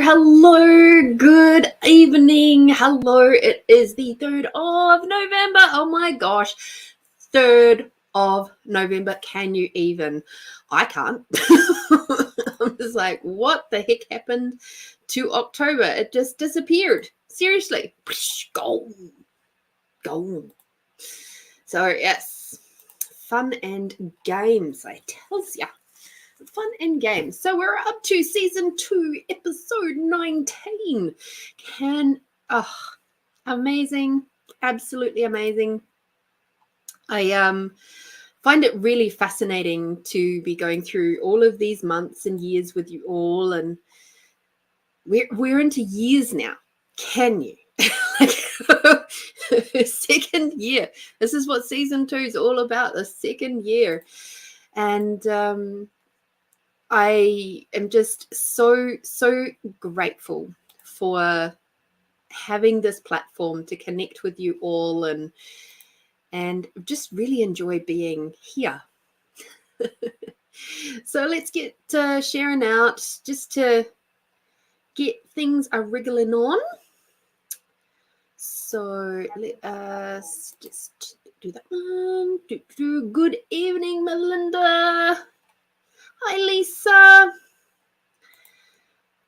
Hello, good evening. Hello, it is the 3rd of November. Oh my gosh, 3rd of November. Can you even? I can't. I'm just like, what the heck happened to October? It just disappeared. Seriously. Gone. Gone. So, yes, fun and games, I tells ya. Fun and games. So we're up to season 2, episode 19. Amazing, absolutely amazing. I find it really fascinating to be going through all of these months and years with you all, and we're into years now. Can you? Second year. This is what season 2 is all about, the second year. And I am just so grateful for having this platform to connect with you all and just really enjoy being here. So let's get sharing out just to get things a wriggling on. So let us just do that one. Good evening, Melinda. Hi, Lisa.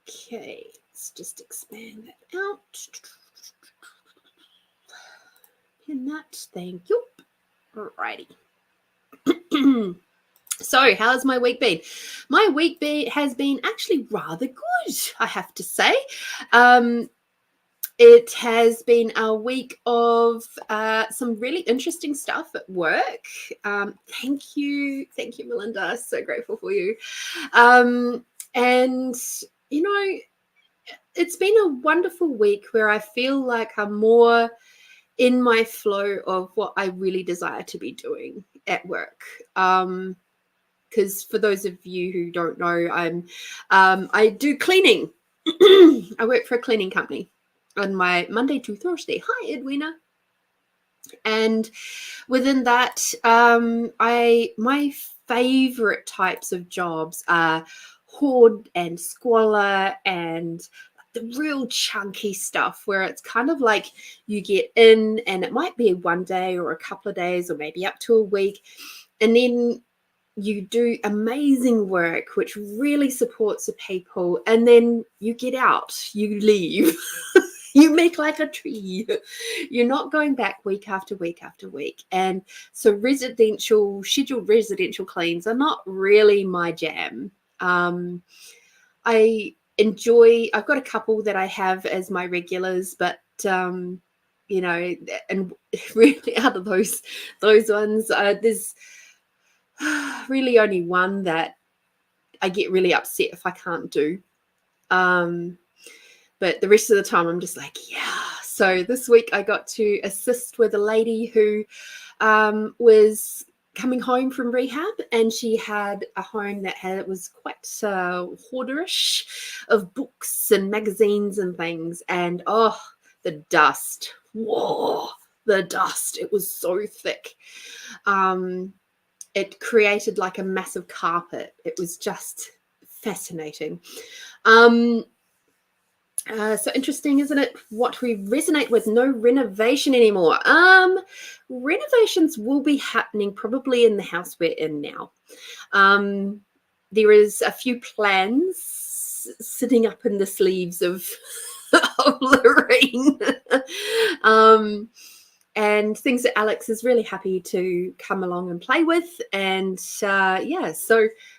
Okay, let's just expand that out. And that, thank you. Alrighty. So, how's my week been? My week has been actually rather good, I have to say. It has been a week of some really interesting stuff at work. Thank you, Melinda. So grateful for you. And you know, it's been a wonderful week where I feel like I'm more in my flow of what I really desire to be doing at work. Because for those of you who don't know, I do cleaning. I work for a cleaning company on my Monday to Thursday. Hi, Edwina. And within that, my favorite types of jobs are hoard and squalor and the real chunky stuff where it's kind of like you get in and it might be one day or a couple of days or maybe up to a week, and then you do amazing work which really supports the people, and then you get out, you leave. You make like a tree. You're not going back week after week after week. And so scheduled residential cleans are not really my jam. I've got a couple that I have as my regulars, but and really out of those ones, there's really only one that I get really upset if I can't do. But the rest of the time I'm just like, yeah. So this week I got to assist with a lady who was coming home from rehab, and she had a home that was quite hoarderish of books and magazines and things. And the dust. Whoa, the dust. It was so thick. It created like a massive carpet. It was just fascinating. So interesting, isn't it? What we resonate with, no renovation anymore. Renovations will be happening probably in the house we're in now. There is a few plans sitting up in the sleeves of, of Lorene. And things that Alex is really happy to come along and play with. And so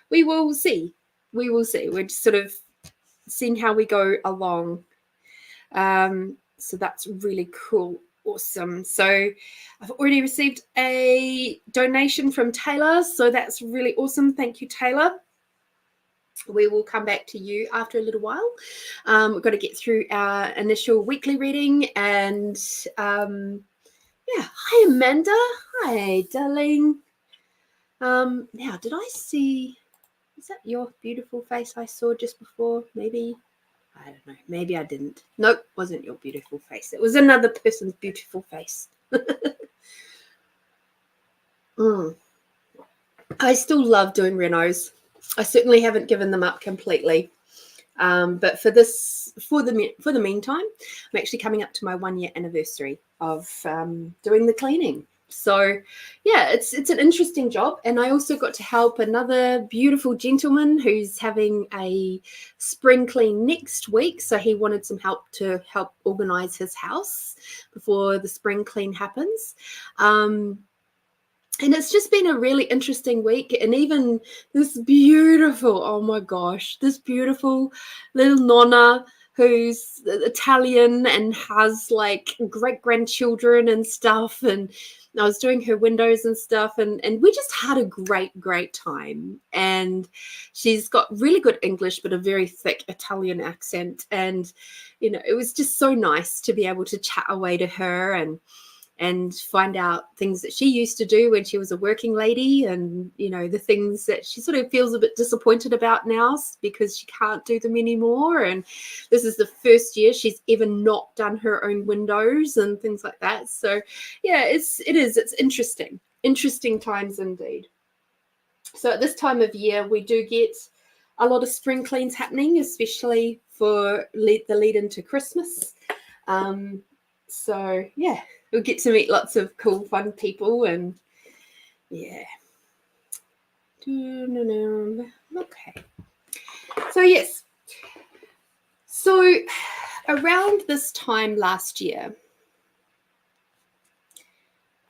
we will see. We're just sort of seeing how we go along. So that's really cool. Awesome. So I've already received a donation from Taylor. So that's really awesome. Thank you, Taylor. We will come back to you after a little while. We've got to get through our initial weekly reading. And hi, Amanda. Hi, darling. Now, did I see... Is that your beautiful face I saw just before? Maybe. I don't know. Maybe I didn't. Nope, wasn't your beautiful face. It was another person's beautiful face. I still love doing renos. I certainly haven't given them up completely. But for the meantime, I'm actually coming up to my 1-year anniversary of doing the cleaning. So yeah, it's an interesting job. And I also got to help another beautiful gentleman who's having a spring clean next week. So he wanted some help to help organize his house before the spring clean happens. And it's just been a really interesting week. And even this beautiful, oh my gosh, this beautiful little nonna who's Italian and has like great-grandchildren and stuff. And I was doing her windows and stuff. And we just had a great time. And she's got really good English, but a very thick Italian accent. And, you know, it was just so nice to be able to chat away to her and find out things that she used to do when she was a working lady, and, you know, the things that she sort of feels a bit disappointed about now because she can't do them anymore. And this is the first year she's ever not done her own windows and things like that. So yeah, it's interesting times indeed. So at this time of year, we do get a lot of spring cleans happening, especially for the lead into Christmas. So yeah, we'll get to meet lots of cool, fun people, and yeah. Okay. So yes. So around this time last year,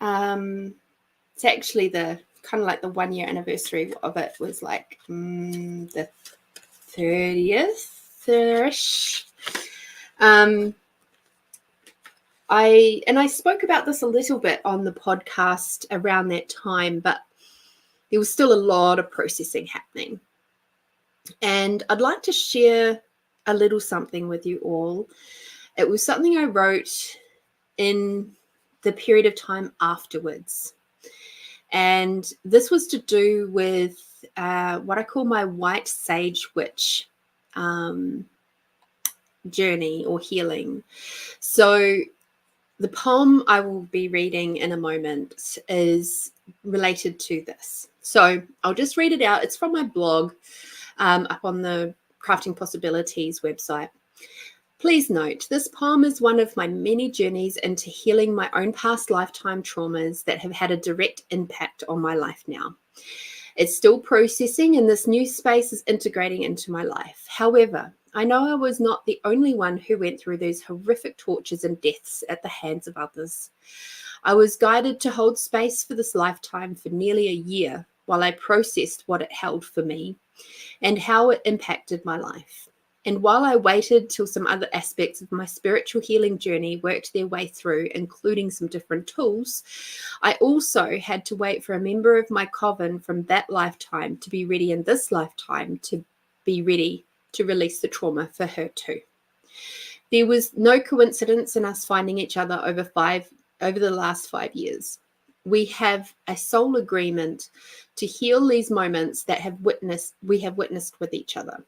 it's actually the kind of like the 1-year anniversary of it was like the 30th-ish. I spoke about this a little bit on the podcast around that time, but there was still a lot of processing happening. And I'd like to share a little something with you all. It was something I wrote in the period of time afterwards. And this was to do with what I call my white sage witch journey or healing. So the poem I will be reading in a moment is related to this. So I'll just read it out. It's from my blog up on the Crafting Possibilities website. Please note, this poem is one of my many journeys into healing my own past lifetime traumas that have had a direct impact on my life now. It's still processing, and this new space is integrating into my life. However, I know I was not the only one who went through those horrific tortures and deaths at the hands of others. I was guided to hold space for this lifetime for nearly a year while I processed what it held for me and how it impacted my life. And while I waited till some other aspects of my spiritual healing journey worked their way through, including some different tools, I also had to wait for a member of my coven from that lifetime to be ready in this lifetime to be ready to release the trauma for her too. There was no coincidence in us finding each other over the last 5 years. We have a soul agreement to heal these moments that we have witnessed with each other.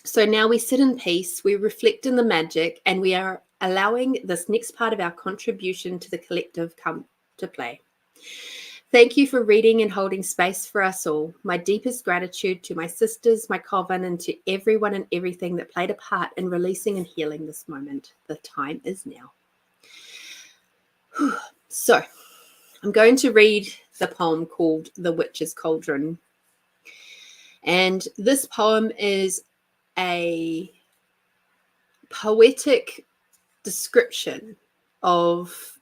So now we sit in peace, we reflect in the magic, and we are allowing this next part of our contribution to the collective come to play. Thank you for reading and holding space for us all. My deepest gratitude to my sisters, my coven, and to everyone and everything that played a part in releasing and healing this moment. The time is now. So I'm going to read the poem called The Witch's Cauldron. And this poem is a poetic description of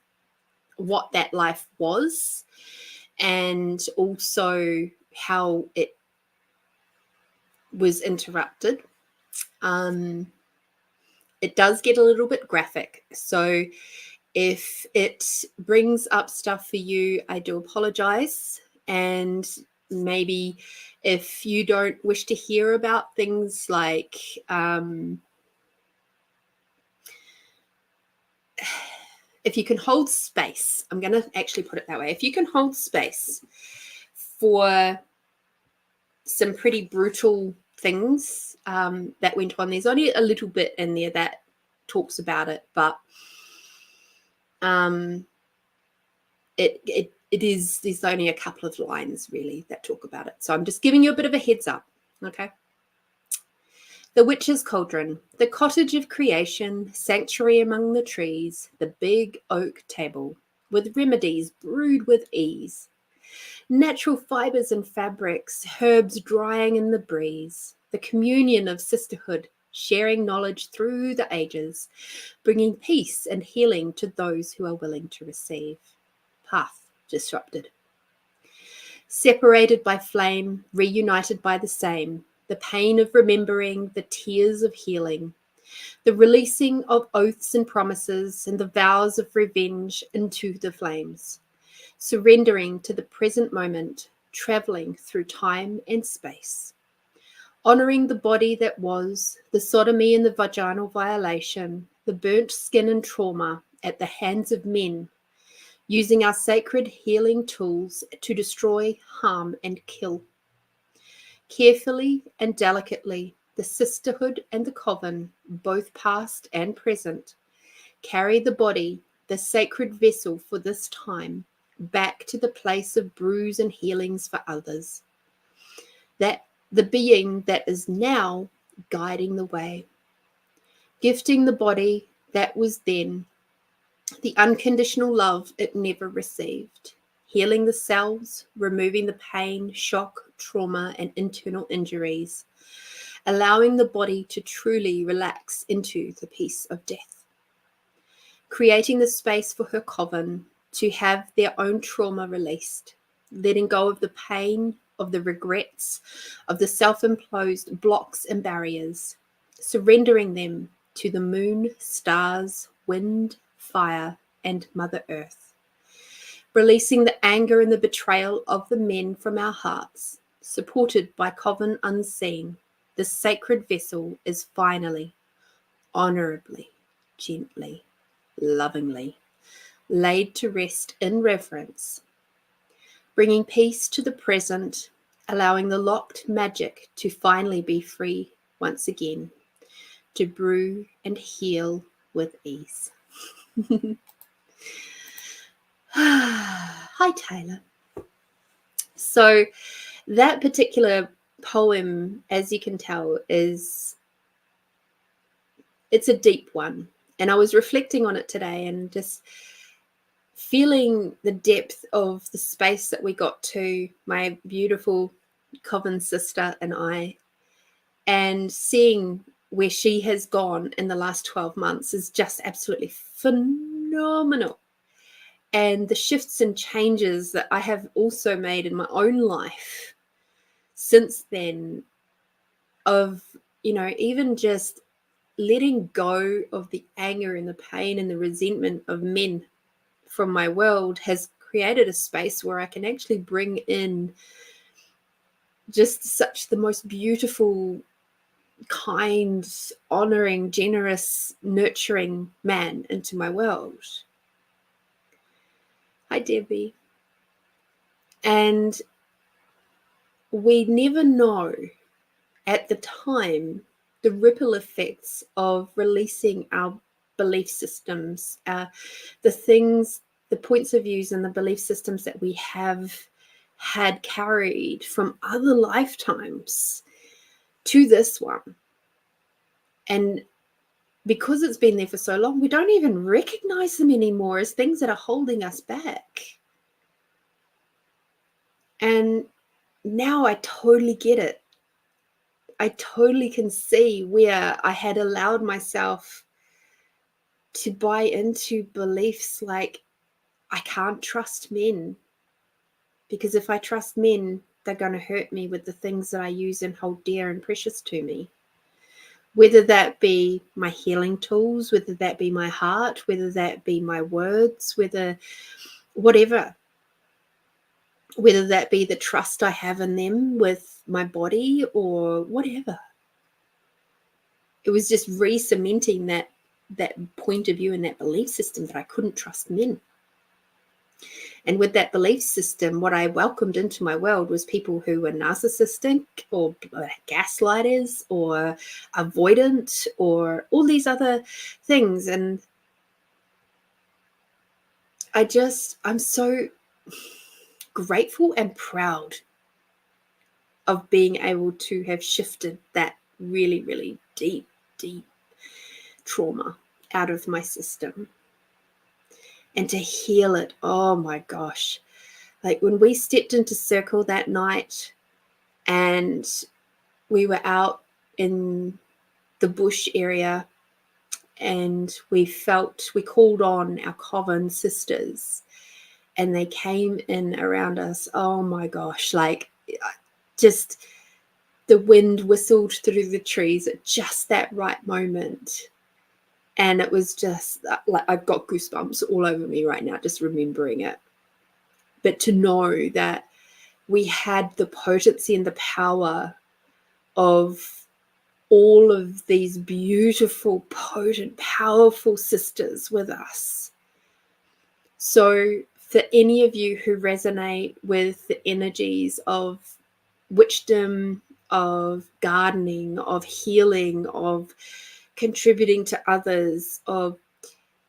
what that life was, and also how it was interrupted. It does get a little bit graphic, so if it brings up stuff for you, I do apologize. And maybe if you don't wish to hear about things like if you can hold space, I'm going to actually put it that way. If you can hold space for some pretty brutal things that went on, there's only a little bit in there that talks about it, but there's only a couple of lines really that talk about it. So I'm just giving you a bit of a heads up. Okay. The witch's cauldron, the cottage of creation, sanctuary among the trees, the big oak table, with remedies brewed with ease. Natural fibers and fabrics, herbs drying in the breeze, the communion of sisterhood, sharing knowledge through the ages, bringing peace and healing to those who are willing to receive. Path disrupted. Separated by flame, reunited by the same, the pain of remembering, the tears of healing, the releasing of oaths and promises, and the vows of revenge into the flames, surrendering to the present moment, traveling through time and space, honoring the body that was, the sodomy and the vaginal violation, the burnt skin and trauma at the hands of men, using our sacred healing tools to destroy, harm, and kill. Carefully and delicately, the sisterhood and the coven, both past and present, carry the body, the sacred vessel for this time, back to the place of bruise and healings for others. That the being that is now guiding the way, gifting the body that was then, the unconditional love it never received, healing the cells, removing the pain, shock, trauma, and internal injuries, allowing the body to truly relax into the peace of death, creating the space for her coven to have their own trauma released, letting go of the pain, of the regrets, of the self-imposed blocks and barriers, surrendering them to the moon, stars, wind, fire, and Mother Earth, releasing the anger and the betrayal of the men from our hearts, supported by coven unseen. The sacred vessel is finally, honorably, gently, lovingly laid to rest in reverence, bringing peace to the present, allowing the locked magic to finally be free once again, to brew and heal with ease. Hi, Taylor. So that particular poem, as you can tell, it's a deep one. And I was reflecting on it today and just feeling the depth of the space that we got to, my beautiful coven sister and I, and seeing where she has gone in the last 12 months is just absolutely phenomenal. And the shifts and changes that I have also made in my own life since then, of, even just letting go of the anger and the pain and the resentment of men from my world, has created a space where I can actually bring in just such the most beautiful, kind, honoring, generous, nurturing man into my world. Hi, Debbie. And we never know at the time the ripple effects of releasing our belief systems, the things, the points of views and the belief systems that we have had carried from other lifetimes to this one. And because it's been there for so long, we don't even recognize them anymore as things that are holding us back. And now I totally get it. I totally can see where I had allowed myself to buy into beliefs like, I can't trust men, because if I trust men, they're going to hurt me with the things that I use and hold dear and precious to me. Whether that be my healing tools, whether that be my heart, whether that be my words, whether that be the trust I have in them with my body or whatever. It was just re-cementing that point of view and that belief system that I couldn't trust men. And with that belief system, what I welcomed into my world was people who were narcissistic or gaslighters or avoidant or all these other things. And I'm so grateful and proud of being able to have shifted that really, really deep, deep trauma out of my system. And to heal it, oh my gosh. Like when we stepped into circle that night and we were out in the bush area and we called on our coven sisters and they came in around us. Oh my gosh, like just the wind whistled through the trees at just that right moment. And it was just like I've got goosebumps all over me right now, just remembering it. But to know that we had the potency and the power of all of these beautiful, potent, powerful sisters with us. So for any of you who resonate with the energies of witchdom, of gardening, of healing, of contributing to others, of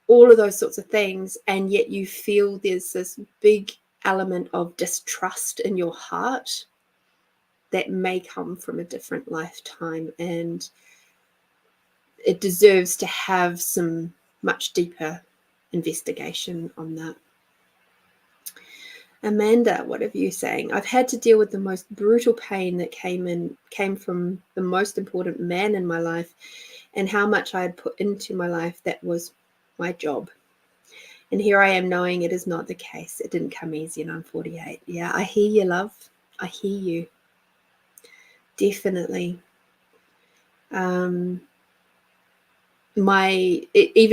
all of those sorts of things, and yet you feel there's this big element of distrust in your heart, that may come from a different lifetime, and it deserves to have some much deeper investigation on that. Amanda, what are you saying? I've had to deal with the most brutal pain that came from the most important man in my life, and how much I had put into my life that was my job. And here I am knowing it is not the case. It didn't come easy and I'm 48. Yeah, I hear you, love. I hear you. Definitely. Even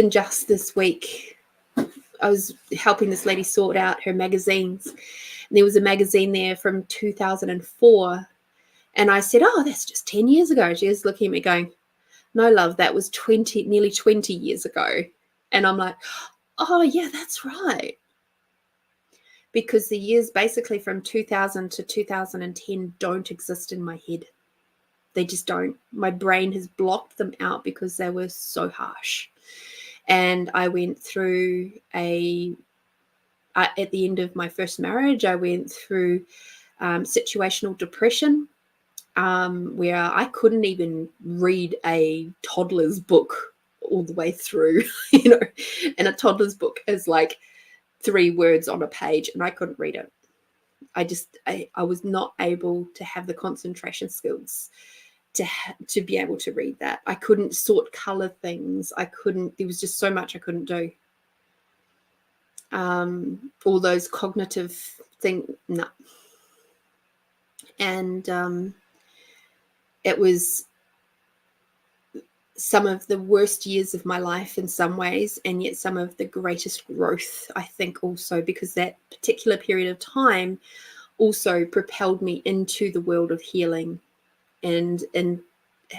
just this week, I was helping this lady sort out her magazines. And there was a magazine there from 2004. And I said, oh, that's just 10 years ago. She was looking at me going, no, love, that was nearly 20 years ago. And I'm like, oh, yeah, that's right. Because the years basically from 2000 to 2010 don't exist in my head. They just don't. My brain has blocked them out because they were so harsh. And I went through at the end of my first marriage, I went through situational depression, where I couldn't even read a toddler's book all the way through, and a toddler's book is like 3 words on a page, and I couldn't read it. I was not able to have the concentration skills to be able to read that. I couldn't sort color things. There was just so much I couldn't do. All those cognitive things, no. And it was some of the worst years of my life in some ways, and yet some of the greatest growth, I think, also because that particular period of time also propelled me into the world of healing and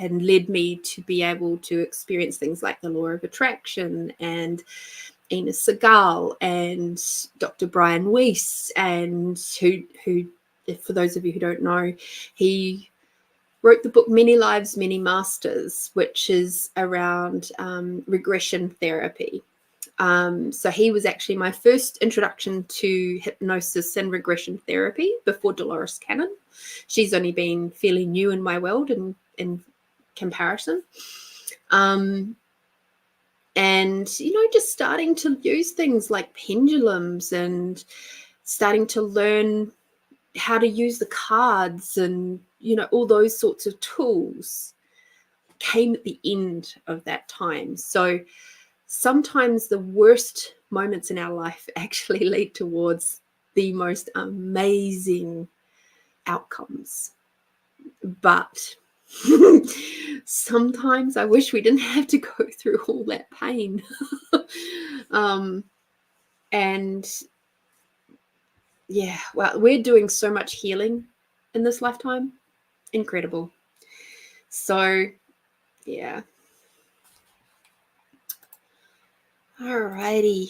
led me to be able to experience things like the law of attraction and Ines Segal and Dr. Brian Weiss, and who, for those of you who don't know, he wrote the book Many Lives, Many Masters, which is around regression therapy. So he was actually my first introduction to hypnosis and regression therapy before Dolores Cannon. She's only been fairly new in my world in comparison. And, just starting to use things like pendulums and starting to learn how to use the cards and, all those sorts of tools came at the end of that time. So sometimes the worst moments in our life actually lead towards the most amazing outcomes. But sometimes I wish we didn't have to go through all that pain. And yeah, well, we're doing so much healing in this lifetime. Incredible. So, yeah. Alrighty.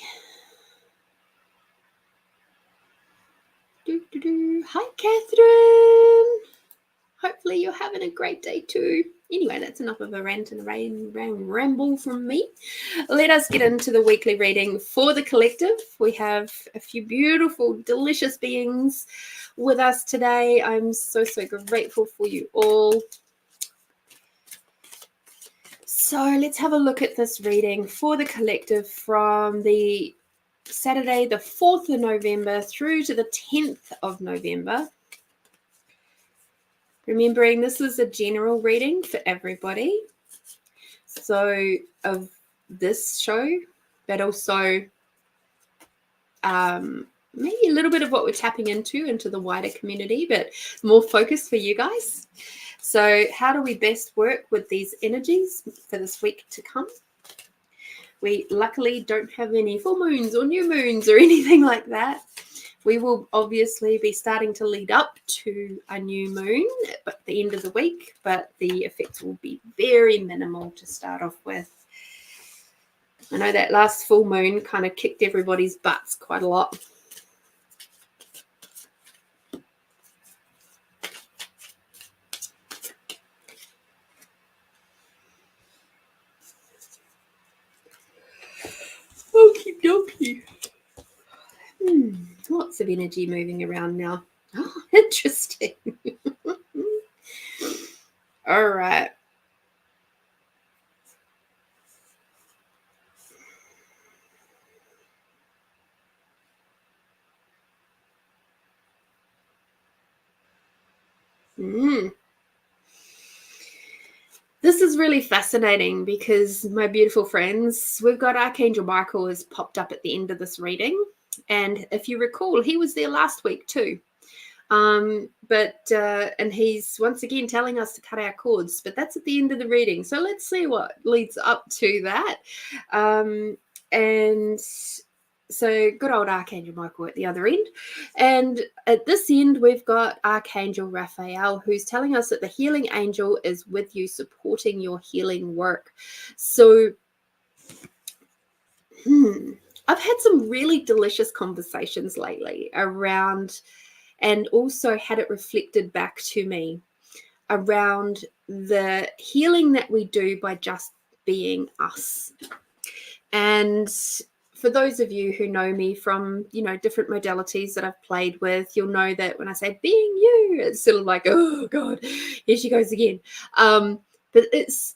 Hi, Catherine. Hopefully you're having a great day too. Anyway, that's enough of a rant and ramble from me. Let us get into the weekly reading for the collective. We have a few beautiful, delicious beings with us today. I'm so, so grateful for you all. So let's have a look at this reading for the collective from the Saturday, the 4th of November through to the 10th of November. Remembering this is a general reading for everybody. So of this show, but also maybe a little bit of what we're tapping into the wider community, but more focus for you guys. So how do we best work with these energies for this week to come? We luckily don't have any full moons or new moons or anything like that. We will obviously be starting to lead up to a new moon at the end of the week, but the effects will be very minimal to start off with. I know that last full moon kind of kicked everybody's butts quite a lot. Okie dokie. Lots of energy moving around now. Oh, interesting. All right. This is really fascinating because, my beautiful friends, we've got Archangel Michael has popped up at the end of this reading. And if you recall, he was there last week too. And he's once again telling us to cut our cords, but that's at the end of the reading. So let's see what leads up to that. And so good old Archangel Michael at the other end. And at this end, we've got Archangel Raphael, who's telling us that the healing angel is with you, supporting your healing work. So I've had some really delicious conversations lately around, and also had it reflected back to me around the healing that we do by just being us. And for those of you who know me from, different modalities that I've played with, you'll know that when I say being you, it's sort of like, oh God, here she goes again. But it's,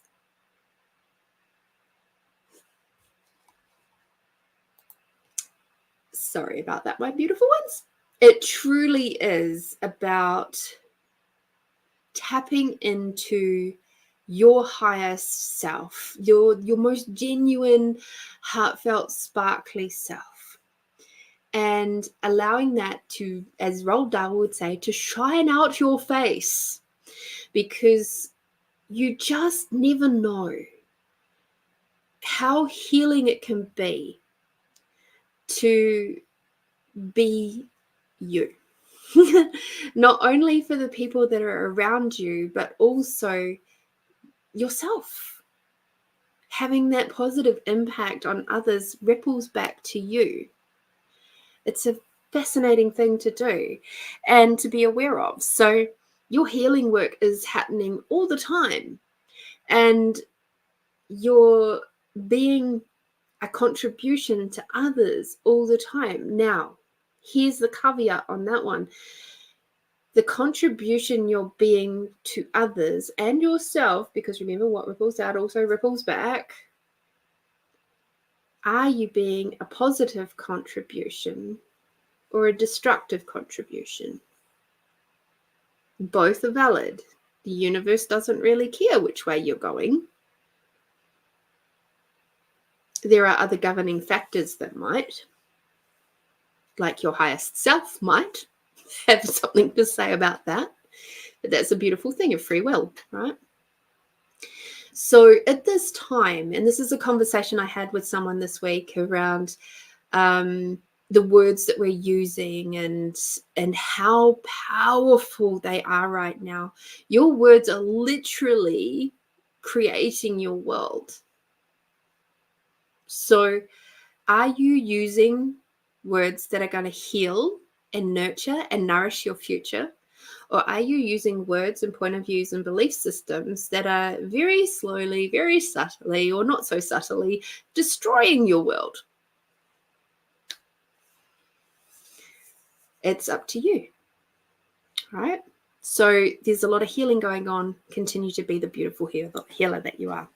sorry about that, my beautiful ones. It truly is about tapping into your highest self, your most genuine, heartfelt, sparkly self, and allowing that to, as Roald Dahl would say, to shine out your face, because you just never know how healing it can be to be you. Not only for the people that are around you, but also yourself. Having that positive impact on others ripples back to you. It's a fascinating thing to do and to be aware of. So your healing work is happening all the time, and you're being a contribution to others all the time. Now, here's the caveat on that one. The contribution you're being to others and yourself, because remember, what ripples out also ripples back. Are you being a positive contribution or a destructive contribution? Both are valid. The universe doesn't really care which way you're going. There are other governing factors that might, like your highest self might have something to say about that. But that's a beautiful thing of free will, right? So at this time, and this is a conversation I had with someone this week around the words that we're using and how powerful they are right now. Your words are literally creating your world. So are you using words that are going to heal and nurture and nourish your future? Or are you using words and point of views and belief systems that are very slowly, very subtly, or not so subtly, destroying your world? It's up to you, right? So there's a lot of healing going on. Continue to be the beautiful healer that you are.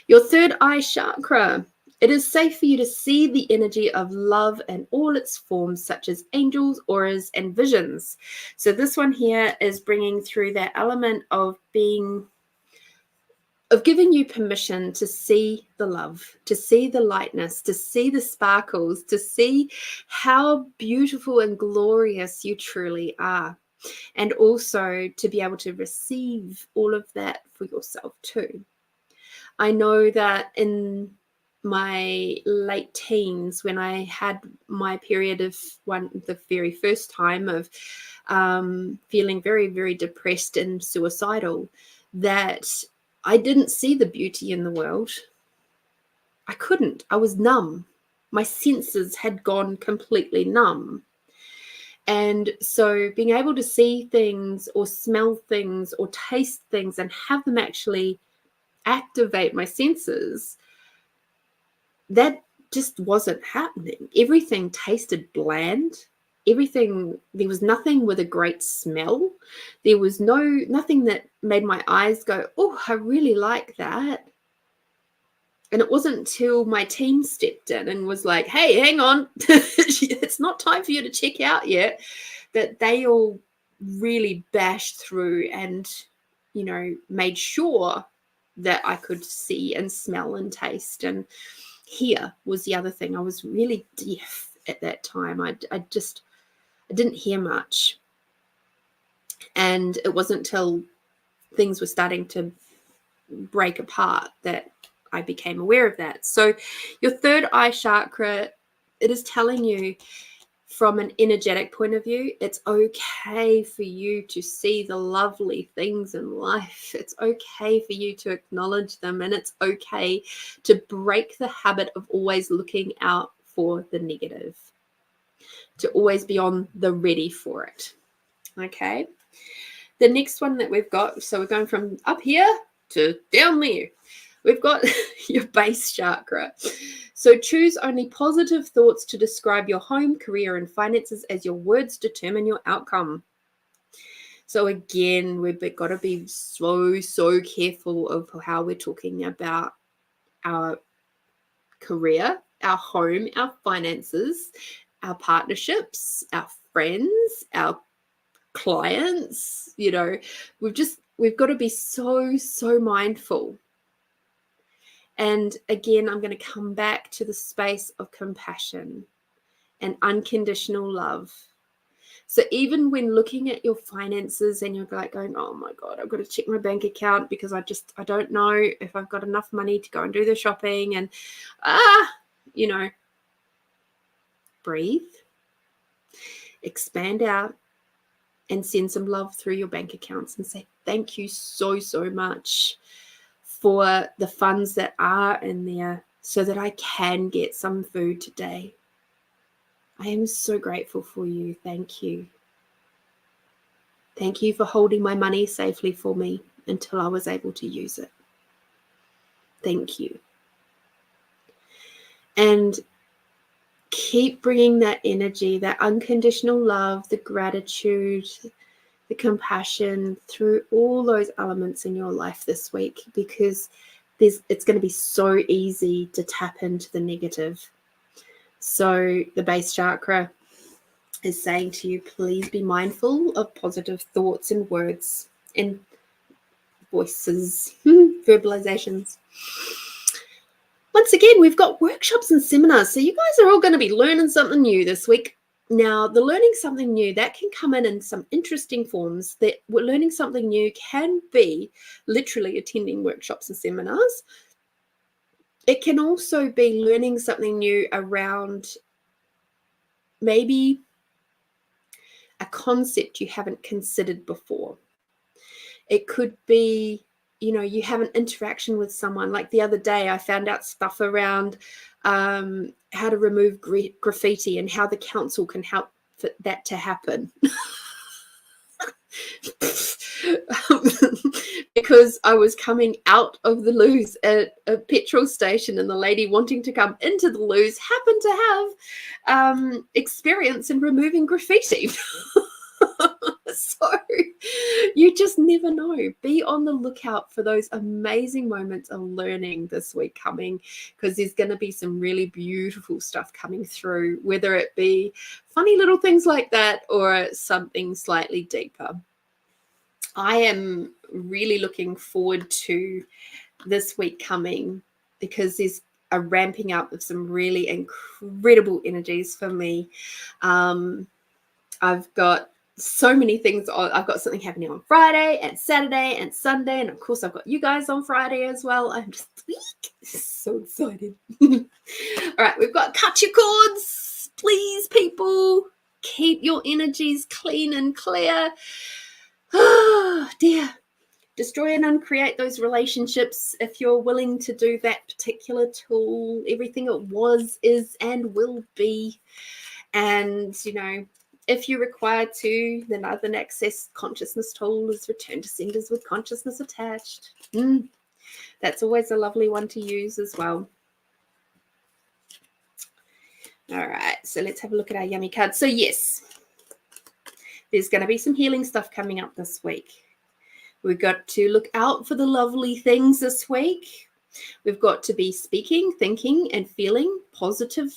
Your third eye chakra. It is safe for you to see the energy of love and all its forms, such as angels, auras, and visions. So this one here is bringing through that element of giving you permission to see the love, to see the lightness, to see the sparkles, to see how beautiful and glorious you truly are. And also to be able to receive all of that for yourself too. I know that in my late teens, when I had my period of the very first time of feeling very, very depressed and suicidal, that I didn't see the beauty in the world. I couldn't. I was numb. My senses had gone completely numb. And so being able to see things or smell things or taste things and have them actually activate my senses, that just wasn't happening. Everything tasted bland. There was nothing with a great smell. There was nothing that made my eyes go, oh, I really like that. And it wasn't until my team stepped in and was like, hey, hang on, it's not time for you to check out yet, that they all really bashed through and, made sure that I could see and smell and taste. And hear was the other thing. I was really deaf at that time. I didn't hear much. And it wasn't until things were starting to break apart that I became aware of that. So your third eye chakra, it is telling you from an energetic point of view, it's okay for you to see the lovely things in life. It's okay for you to acknowledge them, and it's okay to break the habit of always looking out for the negative, to always be on the ready for it. Okay. The next one that we've got, so we're going from up here to down there. We've got your base chakra. So choose only positive thoughts to describe your home, career, and finances, as your words determine your outcome. So again, we've got to be so careful of how we're talking about our career, our home, our finances, our partnerships, our friends, our clients. We've got to be so mindful. And again, I'm going to come back to the space of compassion and unconditional love. So even when looking at your finances and you're like going, oh my God, I've got to check my bank account because I don't know if I've got enough money to go and do the shopping, and breathe, expand out, and send some love through your bank accounts and say, thank you so much for the funds that are in there so that I can get some food today. I am so grateful for you. Thank you. Thank you for holding my money safely for me until I was able to use it. Thank you. And keep bringing that energy, that unconditional love, the gratitude, the compassion through all those elements in your life this week, because it's going to be so easy to tap into the negative. So the base chakra is saying to you, please be mindful of positive thoughts and words and voices, verbalizations. Once again, we've got workshops and seminars. So you guys are all going to be learning something new this week. Now, the learning something new, that can come in some interesting forms. That learning something new can be literally attending workshops and seminars. It can also be learning something new around maybe a concept you haven't considered before. It could be, you have an interaction with someone. Like the other day, I found out stuff around how to remove graffiti and how the council can help for that to happen. Because I was coming out of the loos at a petrol station, and the lady wanting to come into the loos happened to have experience in removing graffiti. So, You just never know. Be on the lookout for those amazing moments of learning this week coming, because there's going to be some really beautiful stuff coming through, whether it be funny little things like that or something slightly deeper. I am really looking forward to this week coming, because there's a ramping up of some really incredible energies for me. I've got so many things on. I've got something happening on Friday and Saturday and Sunday, and of course I've got you guys on Friday as well. I'm just so excited. All right, we've got cut your cords, please, people. Keep your energies clean and clear. Oh dear. Destroy and uncreate those relationships if you're willing to do that particular tool. Everything it was, is, and will be. And, you know, if you require to, then other access consciousness tool is return to senders with consciousness attached. That's always a lovely one to use as well. All right, so let's have a look at our yummy cards. So yes, there's going to be some healing stuff coming up this week. We've got to look out for the lovely things this week. We've got to be speaking, thinking, and feeling positive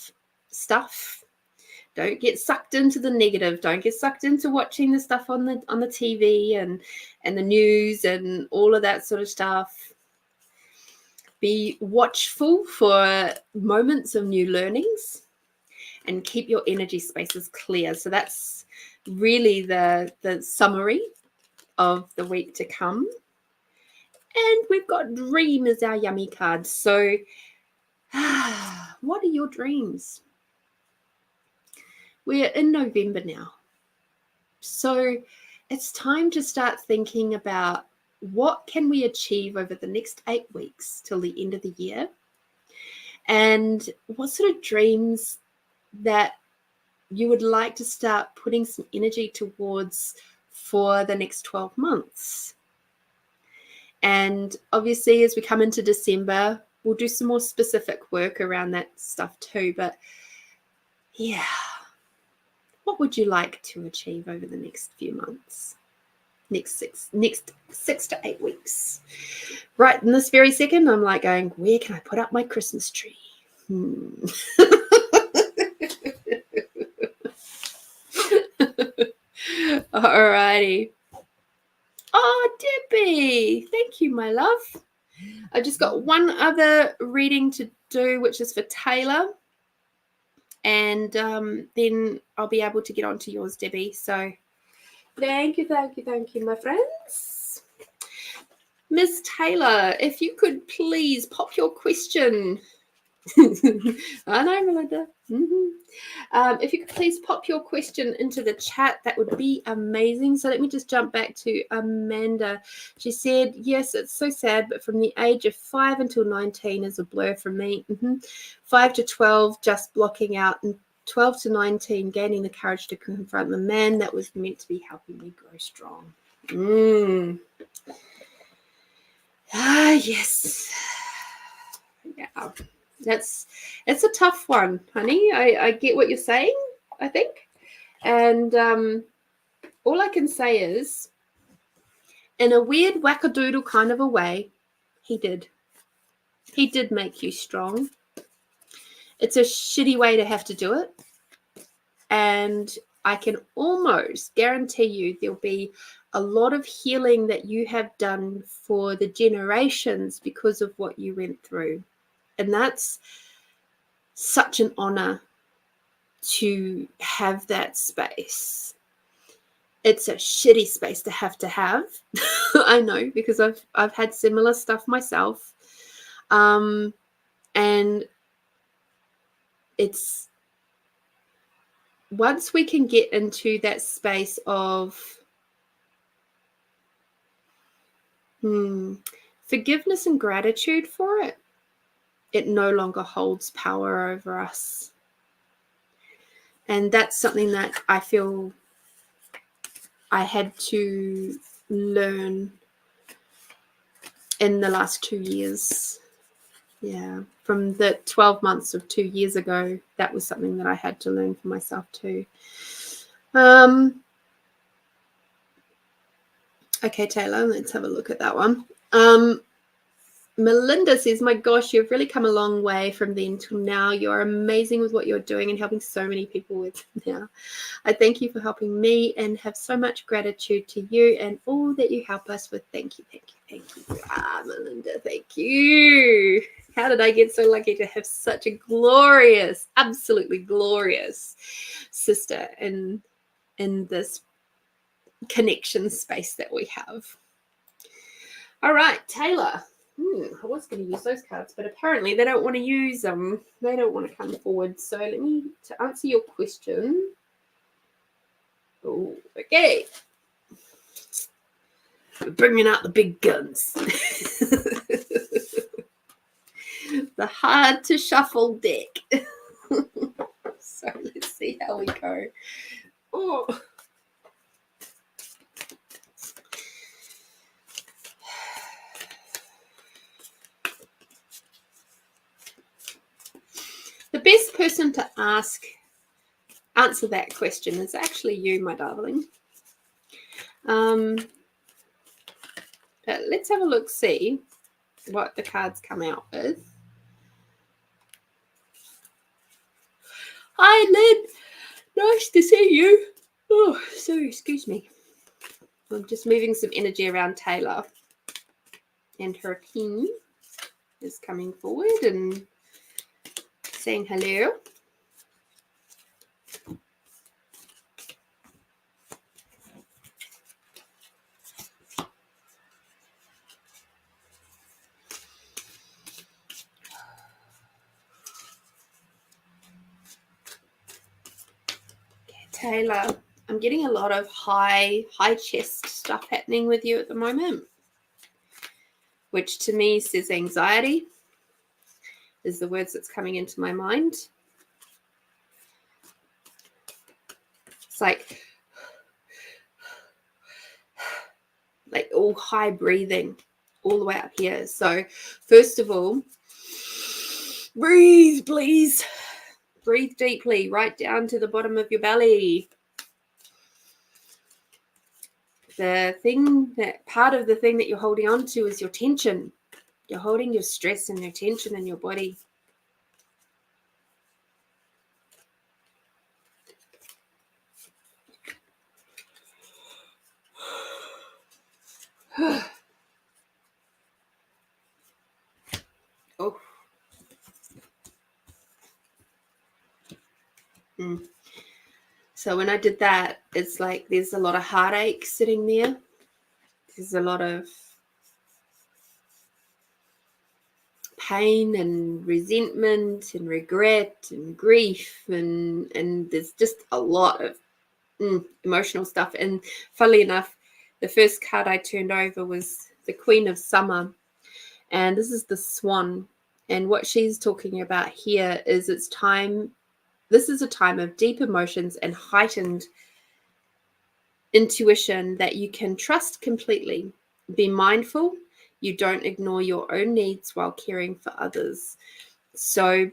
stuff. Don't get sucked into the negative. Don't get sucked into watching the stuff on the TV and the news and all of that sort of stuff. Be watchful for moments of new learnings and keep your energy spaces clear. So that's really the summary of the week to come. And we've got dream as our yummy card. So what are your dreams? We're in November now. So it's time to start thinking about what can we achieve over the next 8 weeks till the end of the year, and what sort of dreams that you would like to start putting some energy towards for the next 12 months. And obviously, as we come into December, we'll do some more specific work around that stuff too. But yeah, what would you like to achieve over the next few months? Next 6 to 8 weeks. Right in this very second, I'm like going, where can I put up my Christmas tree? Alrighty. Oh, Debbie, thank you, my love. I just got one other reading to do, which is for Taylor, and then I'll be able to get on to yours, Debbie. So thank you, my friends. Miss Taylor, if you could please pop your question. I know, Melinda. If you could please pop your question into the chat, that would be amazing. So let me just jump back to Amanda. She said, yes, it's so sad, but from the age of 5 until 19 is a blur for me. 5 to 12, just blocking out, and 12 to 19, gaining the courage to confront the man that was meant to be helping me grow strong. Yes. Yeah. It's a tough one, honey. I get what you're saying, I think. And all I can say is, in a weird wackadoodle kind of a way, he did. He did make you strong. It's a shitty way to have to do it. And I can almost guarantee you there'll be a lot of healing that you have done for the generations because of what you went through. And that's such an honor to have that space. It's a shitty space to have. I know, because I've had similar stuff myself. And it's, once we can get into that space of forgiveness and gratitude for it, it no longer holds power over us. And that's something that I feel I had to learn in the last 2 years. Yeah, from the 12 months of 2 years ago, that was something that I had to learn for myself too. Okay, Taylor, let's have a look at that one. Melinda says, my gosh, you've really come a long way from then till now. You're amazing with what you're doing and helping so many people with now. I thank you for helping me and have so much gratitude to you and all that you help us with. Thank you, thank you, thank you. Melinda, thank you. How did I get so lucky to have such a glorious, absolutely glorious sister in this connection space that we have? All right, Taylor. I was going to use those cards, but apparently they don't want to use them. They don't want to come forward. So let me, to answer your question. Oh, okay. We're bringing out the big guns. The hard to shuffle deck. So let's see how we go. Oh. The best person to answer that question is actually you, my darling. But let's have a look, see what the cards come out with. Hi, Lynn. Nice to see you. Oh, sorry, excuse me. I'm just moving some energy around Taylor. And her king is coming forward and saying hello. Okay, Taylor, I'm getting a lot of high chest stuff happening with you at the moment, which to me says anxiety is the words that's coming into my mind. It's like all high breathing all the way up here. So first of all, breathe, please. Breathe deeply right down to the bottom of your belly. Part of the thing that you're holding on to is your tension. You're holding your stress and your tension in your body. Oh. So when I did that, it's like there's a lot of heartache sitting there. There's a lot of pain and resentment and regret and grief and there's just a lot of emotional stuff. And funnily enough, the first card I turned over was the Queen of Summer, and this is the Swan. And what she's talking about here is this is a time of deep emotions and heightened intuition that you can trust completely. Be mindful you don't ignore your own needs while caring for others. So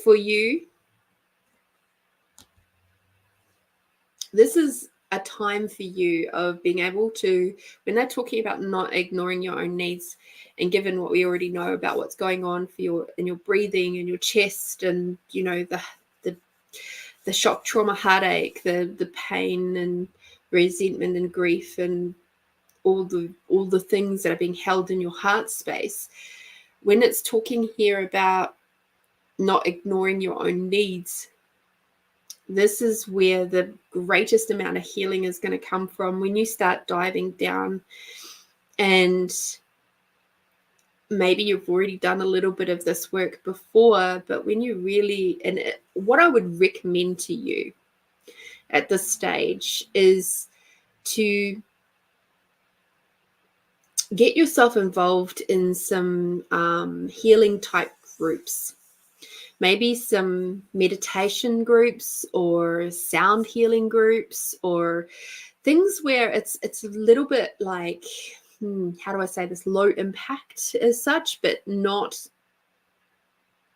for you, this is a time for you of being able to, when they're talking about not ignoring your own needs, and given what we already know about what's going on for in your breathing and your chest, and the shock, trauma, heartache, the pain and resentment and grief and all the things that are being held in your heart space, when it's talking here about not ignoring your own needs, this is where the greatest amount of healing is going to come from, when you start diving down. And maybe you've already done a little bit of this work before, but when you really, what I would recommend to you at this stage is to get yourself involved in some healing type groups. Maybe some meditation groups or sound healing groups, or things where it's a little bit like, how do I say this, low impact as such, but not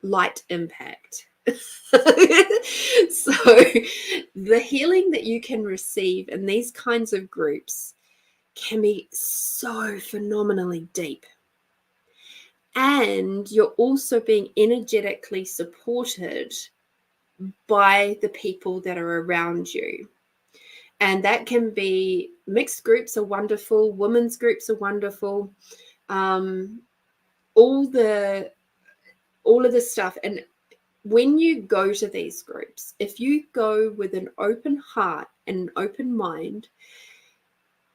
light impact. So the healing that you can receive in these kinds of groups can be so phenomenally deep. And you're also being energetically supported by the people that are around you. And that can be mixed groups are wonderful, women's groups are wonderful, all of this stuff. And when you go to these groups, if you go with an open heart and an open mind,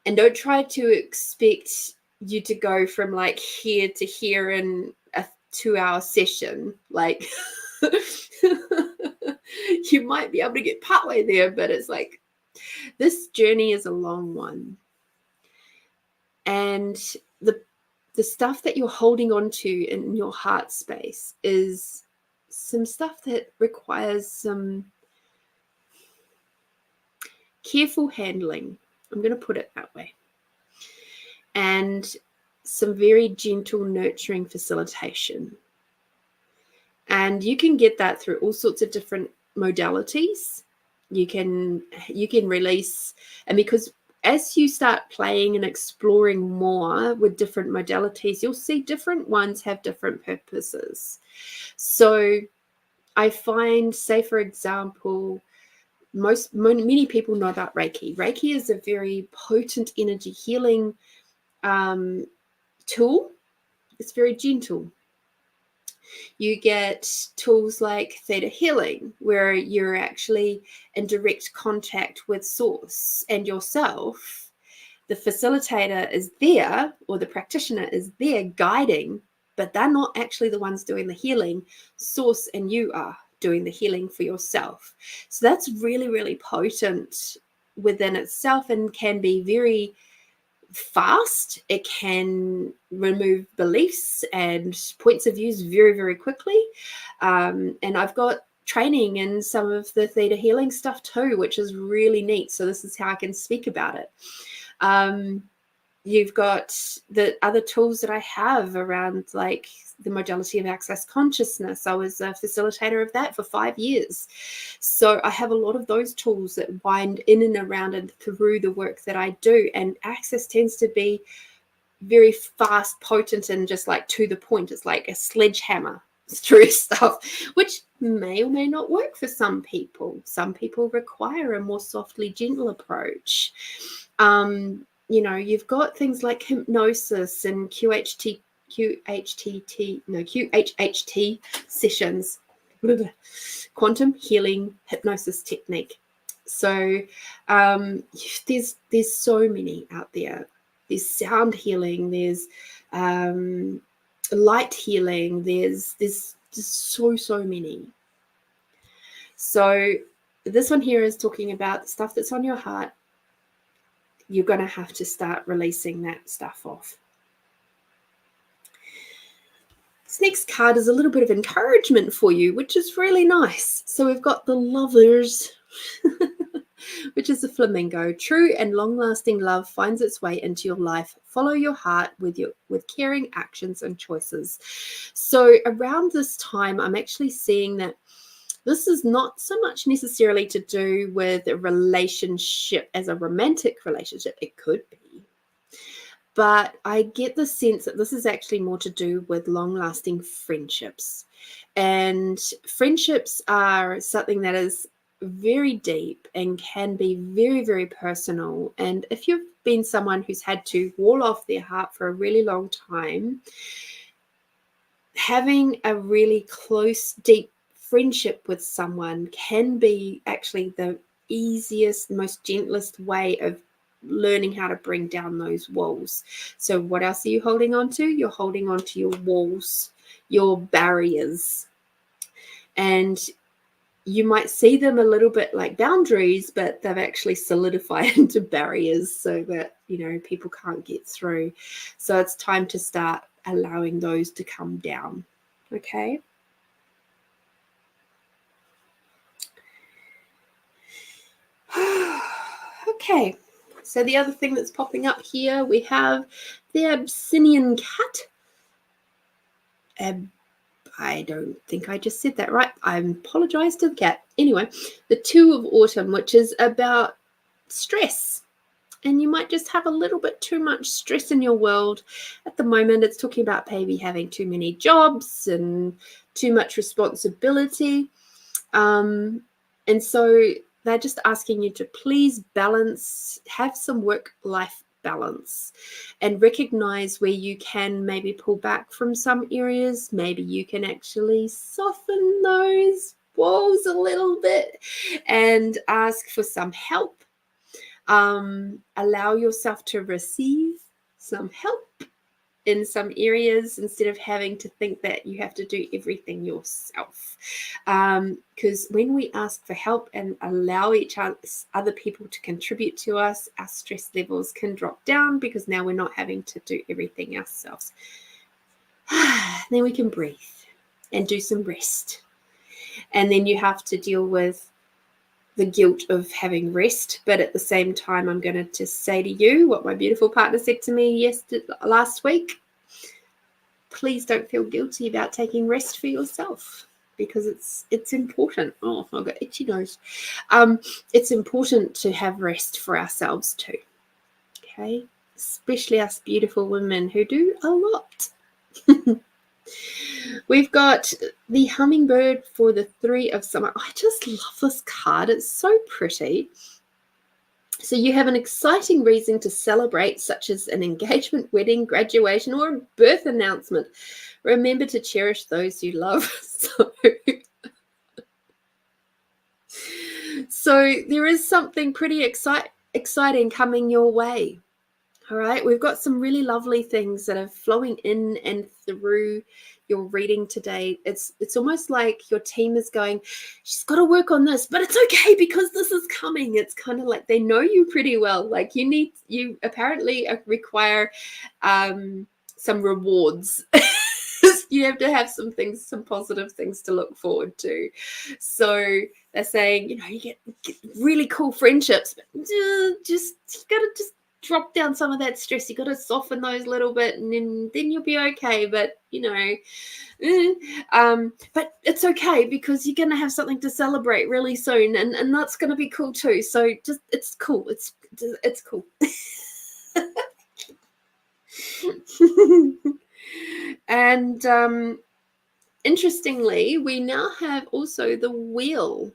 and don't try to expect you to go from like here to here in a 2-hour session, like you might be able to get partway there, but it's like this journey is a long one. And the stuff that you're holding on to in your heart space is some stuff that requires some careful handling. I'm going to put it that way. And some very gentle, nurturing facilitation. And you can get that through all sorts of different modalities. You can release, and because as you start playing and exploring more with different modalities, you'll see different ones have different purposes. So I find, say for example, many people know about Reiki. Reiki is a very potent energy healing tool. It's very gentle. You get tools like theta healing, where you're actually in direct contact with source and yourself. The facilitator is there, or the practitioner is there guiding, but they're not actually the ones doing the healing. Source and you are doing the healing for yourself. So that's really, really potent within itself and can be very fast. It can remove beliefs and points of views very, very quickly. And I've got training in some of the theta healing stuff too, which is really neat. So this is how I can speak about it. You've got the other tools that I have around, like the modality of access consciousness. I was a facilitator of that for 5 years. So I have a lot of those tools that wind in and around and through the work that I do. And access tends to be very fast, potent, and just like to the point. It's like a sledgehammer through stuff, which may or may not work for some people. Some people require a more softly, gentle approach. You've got things like hypnosis and QHHT sessions, quantum healing hypnosis technique. So there's so many out there. There's sound healing, there's light healing, there's so many. So this one here is talking about the stuff that's on your heart. You're going to have to start releasing that stuff off. This next card is a little bit of encouragement for you, which is really nice. So we've got the Lovers, which is a flamingo. True and long-lasting love finds its way into your life. Follow your heart with caring actions and choices. So around this time, I'm actually seeing that this is not so much necessarily to do with a relationship as a romantic relationship. It could be. But I get the sense that this is actually more to do with long-lasting friendships. And friendships are something that is very deep and can be very, very personal. And if you've been someone who's had to wall off their heart for a really long time, having a really close, deep friendship with someone can be actually the easiest, most gentlest way of learning how to bring down those walls. So what else are you holding on to? You're holding on to your walls, your barriers. And you might see them a little bit like boundaries, but they've actually solidified into barriers so that, people can't get through. So it's time to start allowing those to come down. Okay. Okay, so the other thing that's popping up here, we have the Abyssinian cat. I don't think I just said that right. I apologize to the cat. Anyway, the 2 of autumn, which is about stress. And you might just have a little bit too much stress in your world. At the moment, it's talking about maybe having too many jobs and too much responsibility. And so they're just asking you to please balance, have some work-life balance, and recognize where you can maybe pull back from some areas. Maybe you can actually soften those walls a little bit and ask for some help. Allow yourself to receive some help in some areas instead of having to think that you have to do everything yourself. Because when we ask for help and allow other people to contribute to us, our stress levels can drop down because now we're not having to do everything ourselves. Then we can breathe and do some rest. And then you have to deal with the guilt of having rest. But at the same time, I'm going to just say to you what my beautiful partner said to me last week. Please don't feel guilty about taking rest for yourself, because it's important. Oh, I've got itchy nose. It's important to have rest for ourselves too. Okay, especially us beautiful women who do a lot. We've got the hummingbird for the 3 of summer. I just love this card. It's so pretty. So you have an exciting reason to celebrate, such as an engagement, wedding, graduation, or a birth announcement. Remember to cherish those you love. So there is something pretty exciting coming your way. All right, we've got some really lovely things that are flowing in and through your reading today. It's almost like your team is going, she's got to work on this, but it's okay because this is coming. It's kind of like they know you pretty well. Like you apparently require some rewards. You have to have some positive things to look forward to. So they're saying, you get really cool friendships, but you got to just drop down some of that stress. You got to soften those a little bit, and then you'll be okay. But but it's okay because you're going to have something to celebrate really soon, and that's going to be cool too. So just it's cool. It's cool. And interestingly, we now have also the wheel,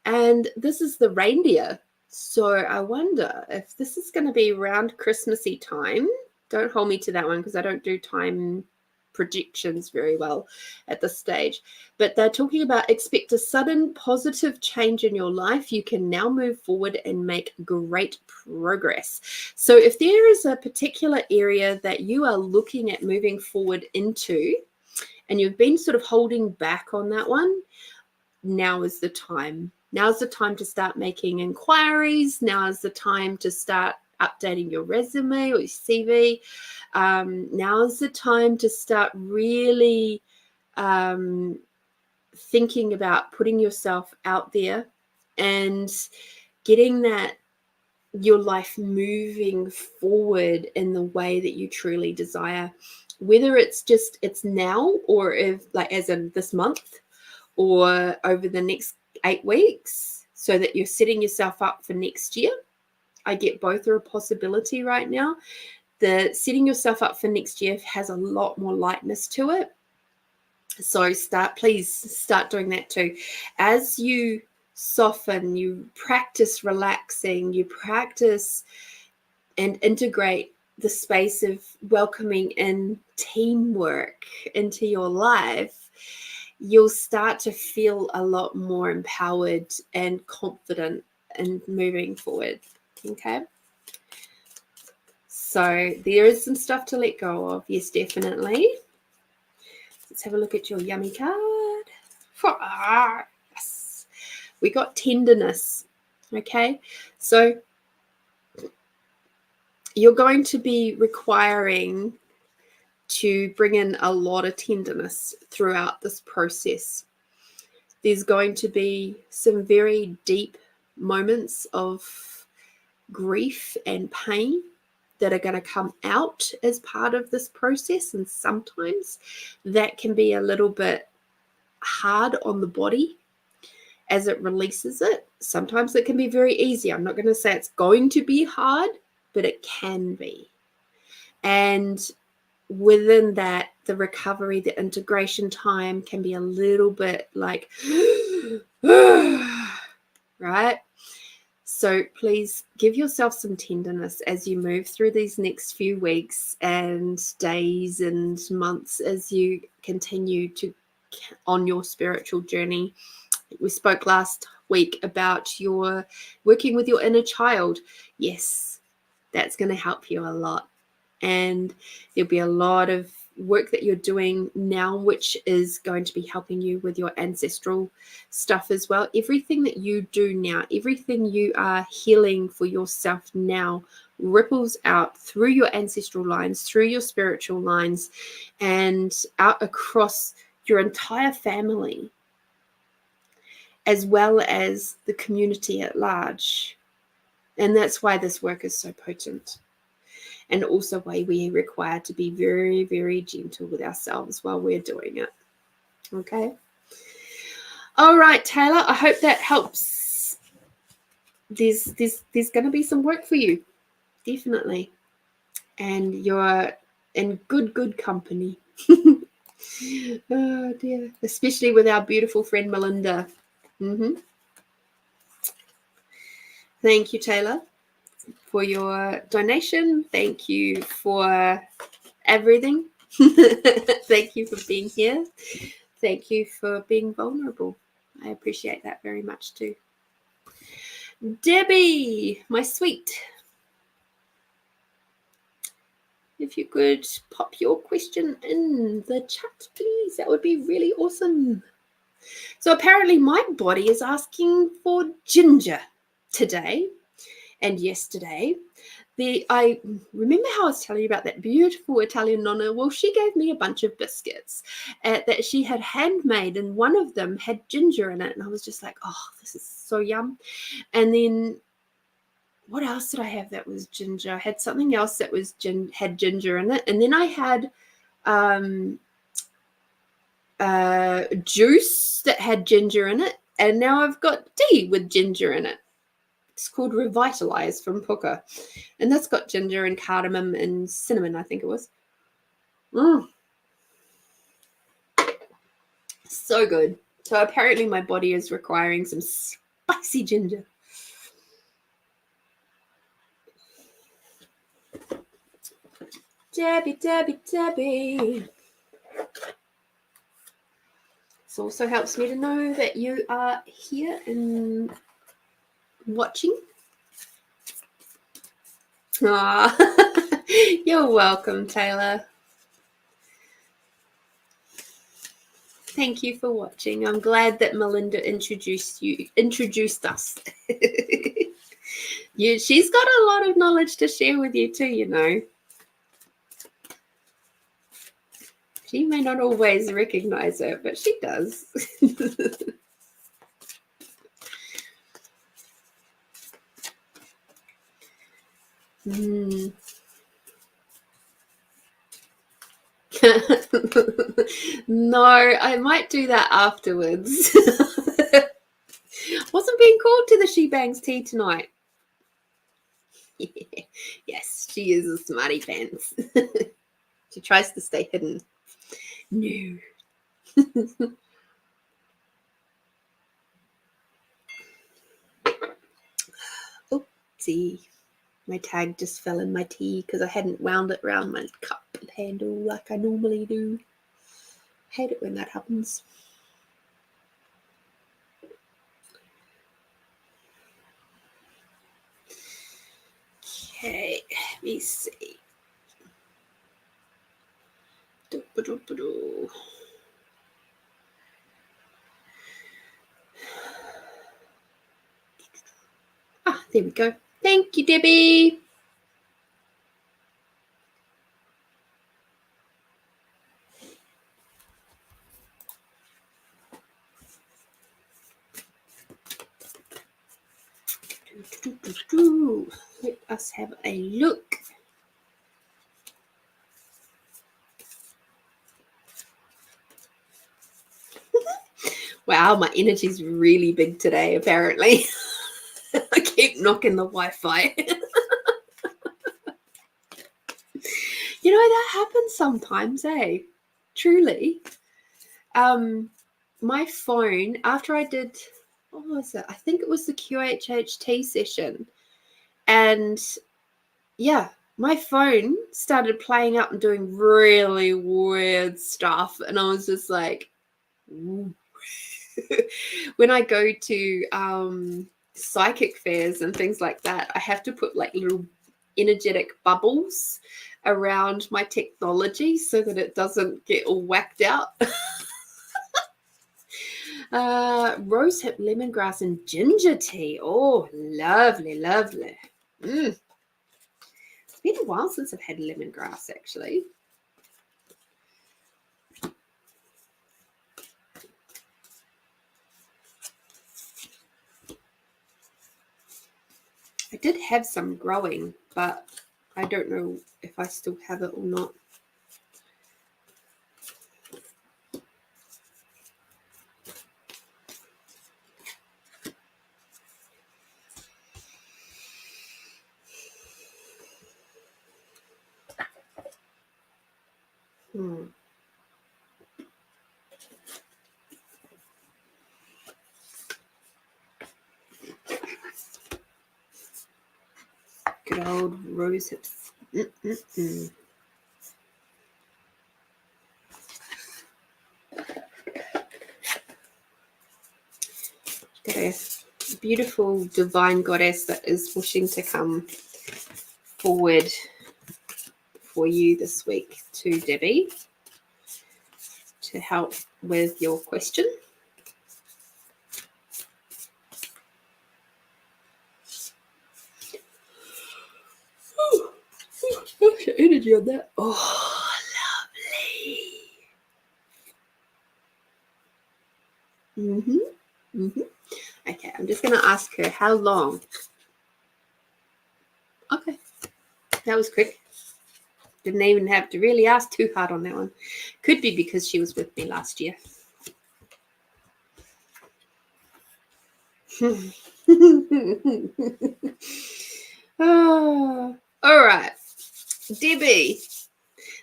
and this is the reindeer. So I wonder if this is going to be around Christmassy time. Don't hold me to that one because I don't do time predictions very well at this stage. But they're talking about expect a sudden positive change in your life. You can now move forward and make great progress. So if there is a particular area that you are looking at moving forward into and you've been sort of holding back on that one, now is the time. Now's the time to start making inquiries. Now is the time to start updating your resume or your CV. Now is the time to start really thinking about putting yourself out there and getting your life moving forward in the way that you truly desire. Whether it's now, or as in this month, or over the next 8 weeks, so that you're setting yourself up for next year. I get both are a possibility right now. The setting yourself up for next year has a lot more lightness to it. So please start doing that too. As you soften, you practice relaxing, you practice and integrate the space of welcoming in teamwork into your life, you'll start to feel a lot more empowered and confident in moving forward. Okay. So there is some stuff to let go of. Yes, definitely. Let's have a look at your yummy card. Yes. We got tenderness. Okay. So you're going to be requiring to bring in a lot of tenderness throughout this process. There's going to be some very deep moments of grief and pain that are going to come out as part of this process. And sometimes that can be a little bit hard on the body as it releases it. Sometimes it can be very easy. I'm not going to say it's going to be hard, but it can be. And within that, the recovery, the integration time can be a little bit like, right? So please give yourself some tenderness as you move through these next few weeks and days and months as you continue to on your spiritual journey. We spoke last week about your working with your inner child. Yes, that's going to help you a lot. And there'll be a lot of work that you're doing now, which is going to be helping you with your ancestral stuff as well. Everything that you do now, everything you are healing for yourself now ripples out through your ancestral lines, through your spiritual lines, and out across your entire family, as well as the community at large. And that's why this work is so potent. And also why we are required to be very, very gentle with ourselves while we're doing it. Okay. All right, Taylor, I hope that helps. There's going to be some work for you, definitely. And you're in good company. Oh, dear. Especially with our beautiful friend, Melinda. Thank you, Taylor, for your donation. Thank you for everything. Thank you for being here. Thank you for being vulnerable. I appreciate that very much too. Debbie, my sweet, if you could pop your question in the chat, please, that would be really awesome. So apparently my body is asking for ginger today and yesterday. I remember how I was telling you about that beautiful Italian nonna. Well, she gave me a bunch of biscuits that she had handmade, and one of them had ginger in it. And I was just like, oh, this is so yum. And then what else did I have that was ginger? I had something else that was had ginger in it. And then I had juice that had ginger in it. And now I've got tea with ginger in it. It's called Revitalize from Puka. And that's got ginger and cardamom and cinnamon, I think it was. So good. So apparently my body is requiring some spicy ginger. Debbie. This also helps me to know that you are here and watching. You're welcome, Taylor. Thank you for watching. I'm glad that Melinda introduced us. She's got a lot of knowledge to share with you too, you know. She may not always recognize it, but she does. No, I might do that afterwards. Wasn't being called to the She Bangs tea tonight. Yes, she is a smarty pants. She tries to stay hidden. No. Oopsie. My tag just fell in my tea because I hadn't wound it around my cup handle like I normally do. I hate it when that happens. Okay, let me see. Ah, there we go. Thank you, Debbie. Let us have a look. Wow, my energy's really big today, apparently. I keep knocking the Wi-Fi. You know, that happens sometimes, eh? Truly. My phone, after I did, what was it? I think it was the QHHT session. And yeah, my phone started playing up and doing really weird stuff. And I was just like, ooh. When I go to psychic fairs and things like that, I have to put like little energetic bubbles around my technology so that it doesn't get all whacked out. Rosehip, lemongrass, and ginger tea. Oh, lovely, lovely. It's been a while since I've had lemongrass, actually. I did have some growing, but I don't know if I still have it or not. Good old rose hips. Got a beautiful divine goddess that is wishing to come forward for you this week to Debbie to help with your question. Gosh, energy on that. Oh, lovely. Okay, I'm just going to ask her how long. Okay, that was quick. Didn't even have to really ask too hard on that one. Could be because she was with me last year. Oh, all right, Debbie.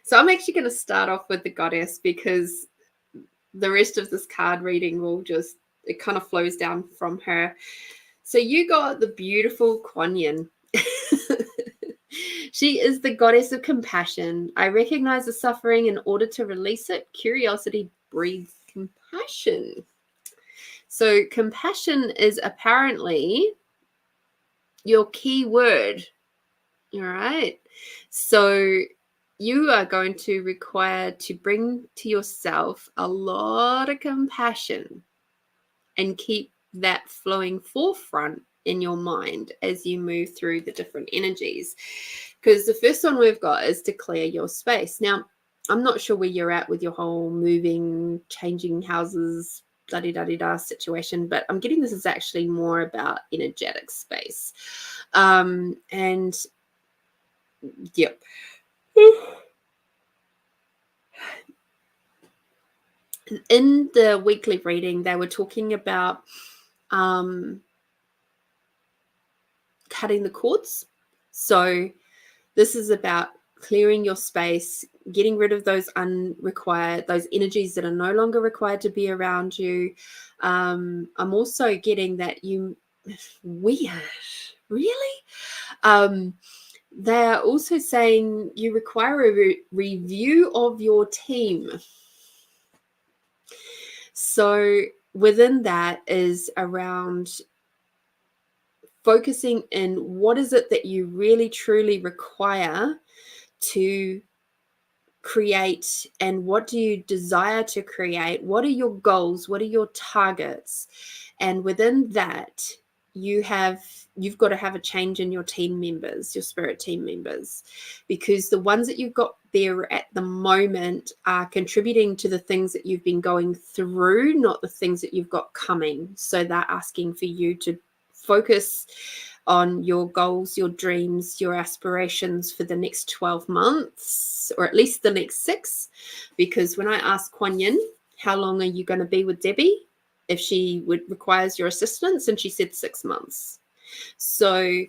So I'm actually going to start off with the goddess because the rest of this card reading will just, it kind of flows down from her. So you got the beautiful Kuan Yin. She is the goddess of compassion. I recognize the suffering in order to release it. Curiosity breeds compassion. So compassion is apparently your key word. All right. So you are going to require to bring to yourself a lot of compassion and keep that flowing forefront in your mind as you move through the different energies. Because the first one we've got is to clear your space. Now, I'm not sure where you're at with your whole moving, changing houses, da-di-da-di-da situation, but I'm getting this is actually more about energetic space. And yep. In the weekly reading, they were talking about cutting the cords. So this is about clearing your space, getting rid of those those energies that are no longer required to be around you. I'm also getting that weird, really? They're also saying you require a review of your team. So within that is around focusing in what is it that you really truly require to create, and what do you desire to create? What are your goals? What are your targets? And within that, you've got to have a change in your team members, your spirit team members, because the ones that you've got there at the moment are contributing to the things that you've been going through, not the things that you've got coming. So they're asking for you to focus on your goals, your dreams, your aspirations for the next 12 months, or at least the next 6. Because when I asked Kuan Yin, how long are you going to be with Debbie? if she requires your assistance, and she said 6 months. So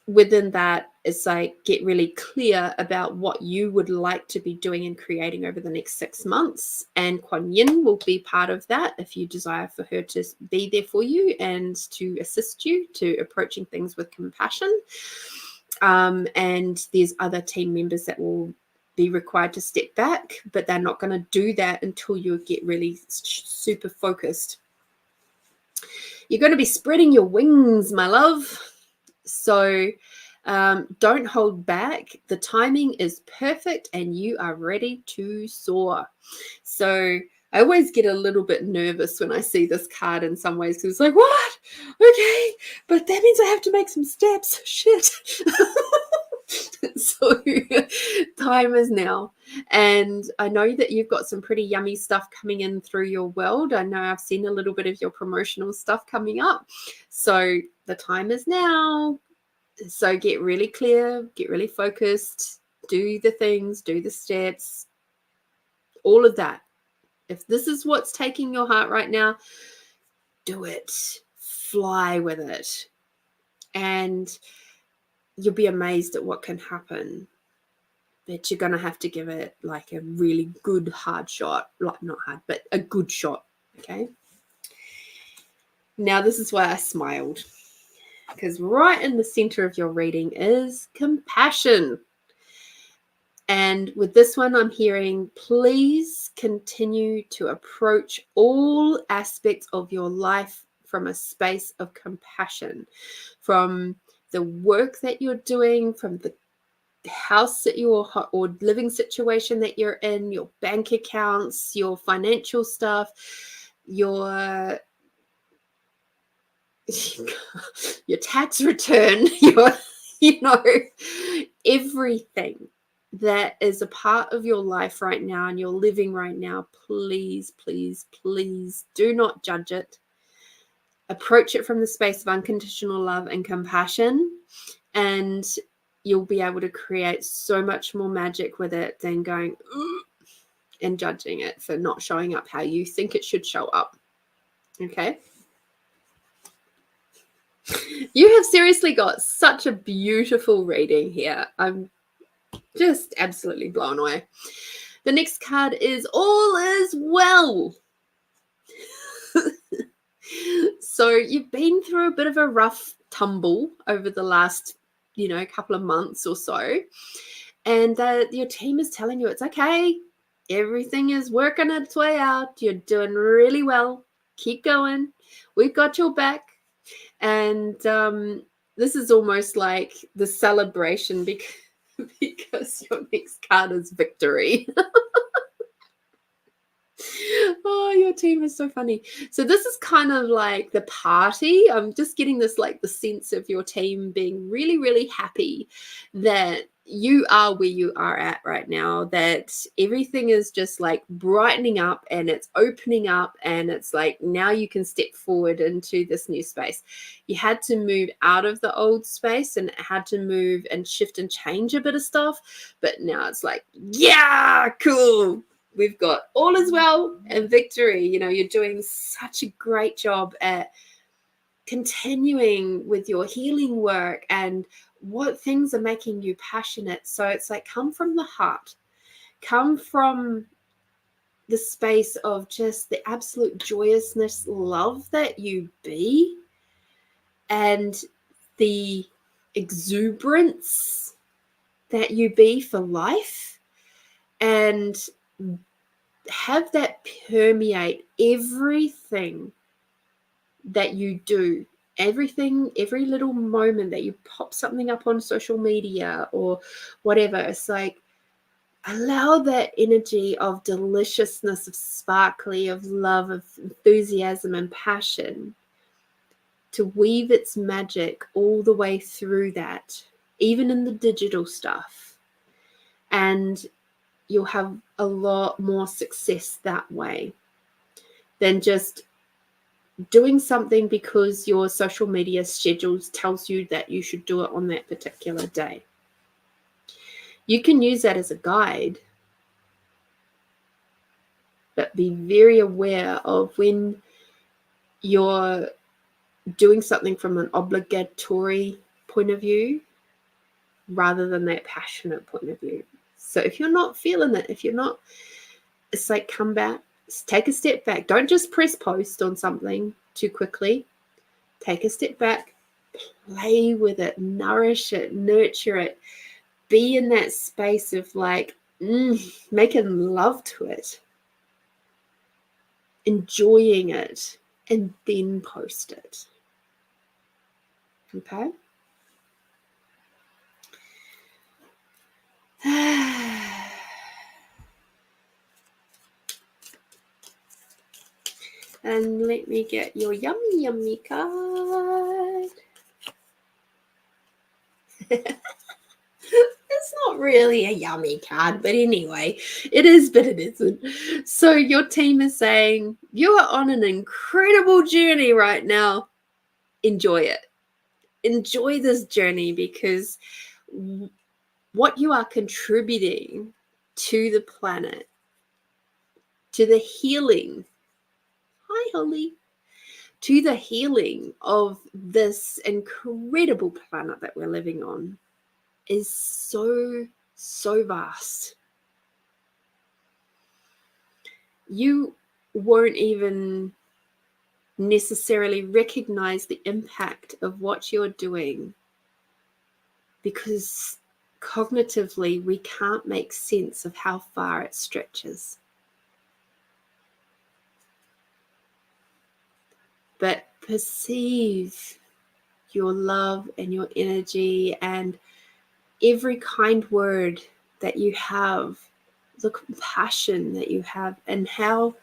within that, it's like, get really clear about what you would like to be doing and creating over the next 6 months. And Kuan Yin will be part of that if you desire for her to be there for you and to assist you to approaching things with compassion. And there's other team members that will be required to step back, but they're not going to do that until you get really super focused. You're going to be spreading your wings, my love. So don't hold back. The timing is perfect and you are ready to soar. So I always get a little bit nervous when I see this card in some ways, because it's like, what? Okay, but that means I have to make some steps. Shit. So time is now. And I know that you've got some pretty yummy stuff coming in through your world. I know I've seen a little bit of your promotional stuff coming up. So the time is now. So get really clear, get really focused, do the things, do the steps, all of that. If this is what's taking your heart right now, do it. Fly with it. And you'll be amazed at what can happen. But you're going to have to give it like a really good hard shot. Like, not hard, but a good shot. Okay. Now, this is why I smiled. Because right in the center of your reading is compassion. And with this one, I'm hearing, please continue to approach all aspects of your life from a space of compassion, from the work that you're doing, from the house that you're, or living situation that you're in, your bank accounts, your financial stuff, your tax return, everything that is a part of your life right now and you're living right now. Please, please, please do not judge it. Approach it from the space of unconditional love and compassion, and you'll be able to create so much more magic with it than going and judging it for not showing up how you think it should show up. Okay? You have seriously got such a beautiful reading here. I'm just absolutely blown away. The next card is All Is Well. So you've been through a bit of a rough tumble over the last, couple of months or so. And your team is telling you it's okay. Everything is working its way out. You're doing really well. Keep going. We've got your back. And this is almost like the celebration because your next card is victory. Oh, your team is so funny. So this is kind of like the party. I'm just getting this, like the sense of your team being really, really happy that you are where you are at right now, that everything is just like brightening up and it's opening up, and it's like now you can step forward into this new space. You had to move out of the old space and had to move and shift and change a bit of stuff, but now it's like, yeah, cool. We've got all is well and victory. You're doing such a great job at continuing with your healing work and what things are making you passionate. So it's like, come from the heart, come from the space of just the absolute joyousness, love that you be, and the exuberance that you be for life, and have that permeate everything that you do, everything, every little moment that you pop something up on social media or whatever. It's like, allow that energy of deliciousness, of sparkly, of love, of enthusiasm and passion to weave its magic all the way through that, even in the digital stuff. And you'll have a lot more success that way than just doing something because your social media schedule tells you that you should do it on that particular day. You can use that as a guide, but be very aware of when you're doing something from an obligatory point of view rather than that passionate point of view. So if you're not feeling it, it's like, come back, take a step back. Don't just press post on something too quickly. Take a step back, play with it, nourish it, nurture it. Be in that space of like making love to it, enjoying it, and then post it. Okay? And let me get your yummy, yummy card. It's not really a yummy card, but anyway, it is, but it isn't. So your team is saying, you are on an incredible journey right now. Enjoy it. Enjoy this journey, because what you are contributing to the planet, to the healing, hi Holly, to the healing of this incredible planet that we're living on is so, so vast. You won't even necessarily recognize the impact of what you're doing, because cognitively we can't make sense of how far it stretches. But perceive your love and your energy and every kind word that you have, the compassion that you have, and how,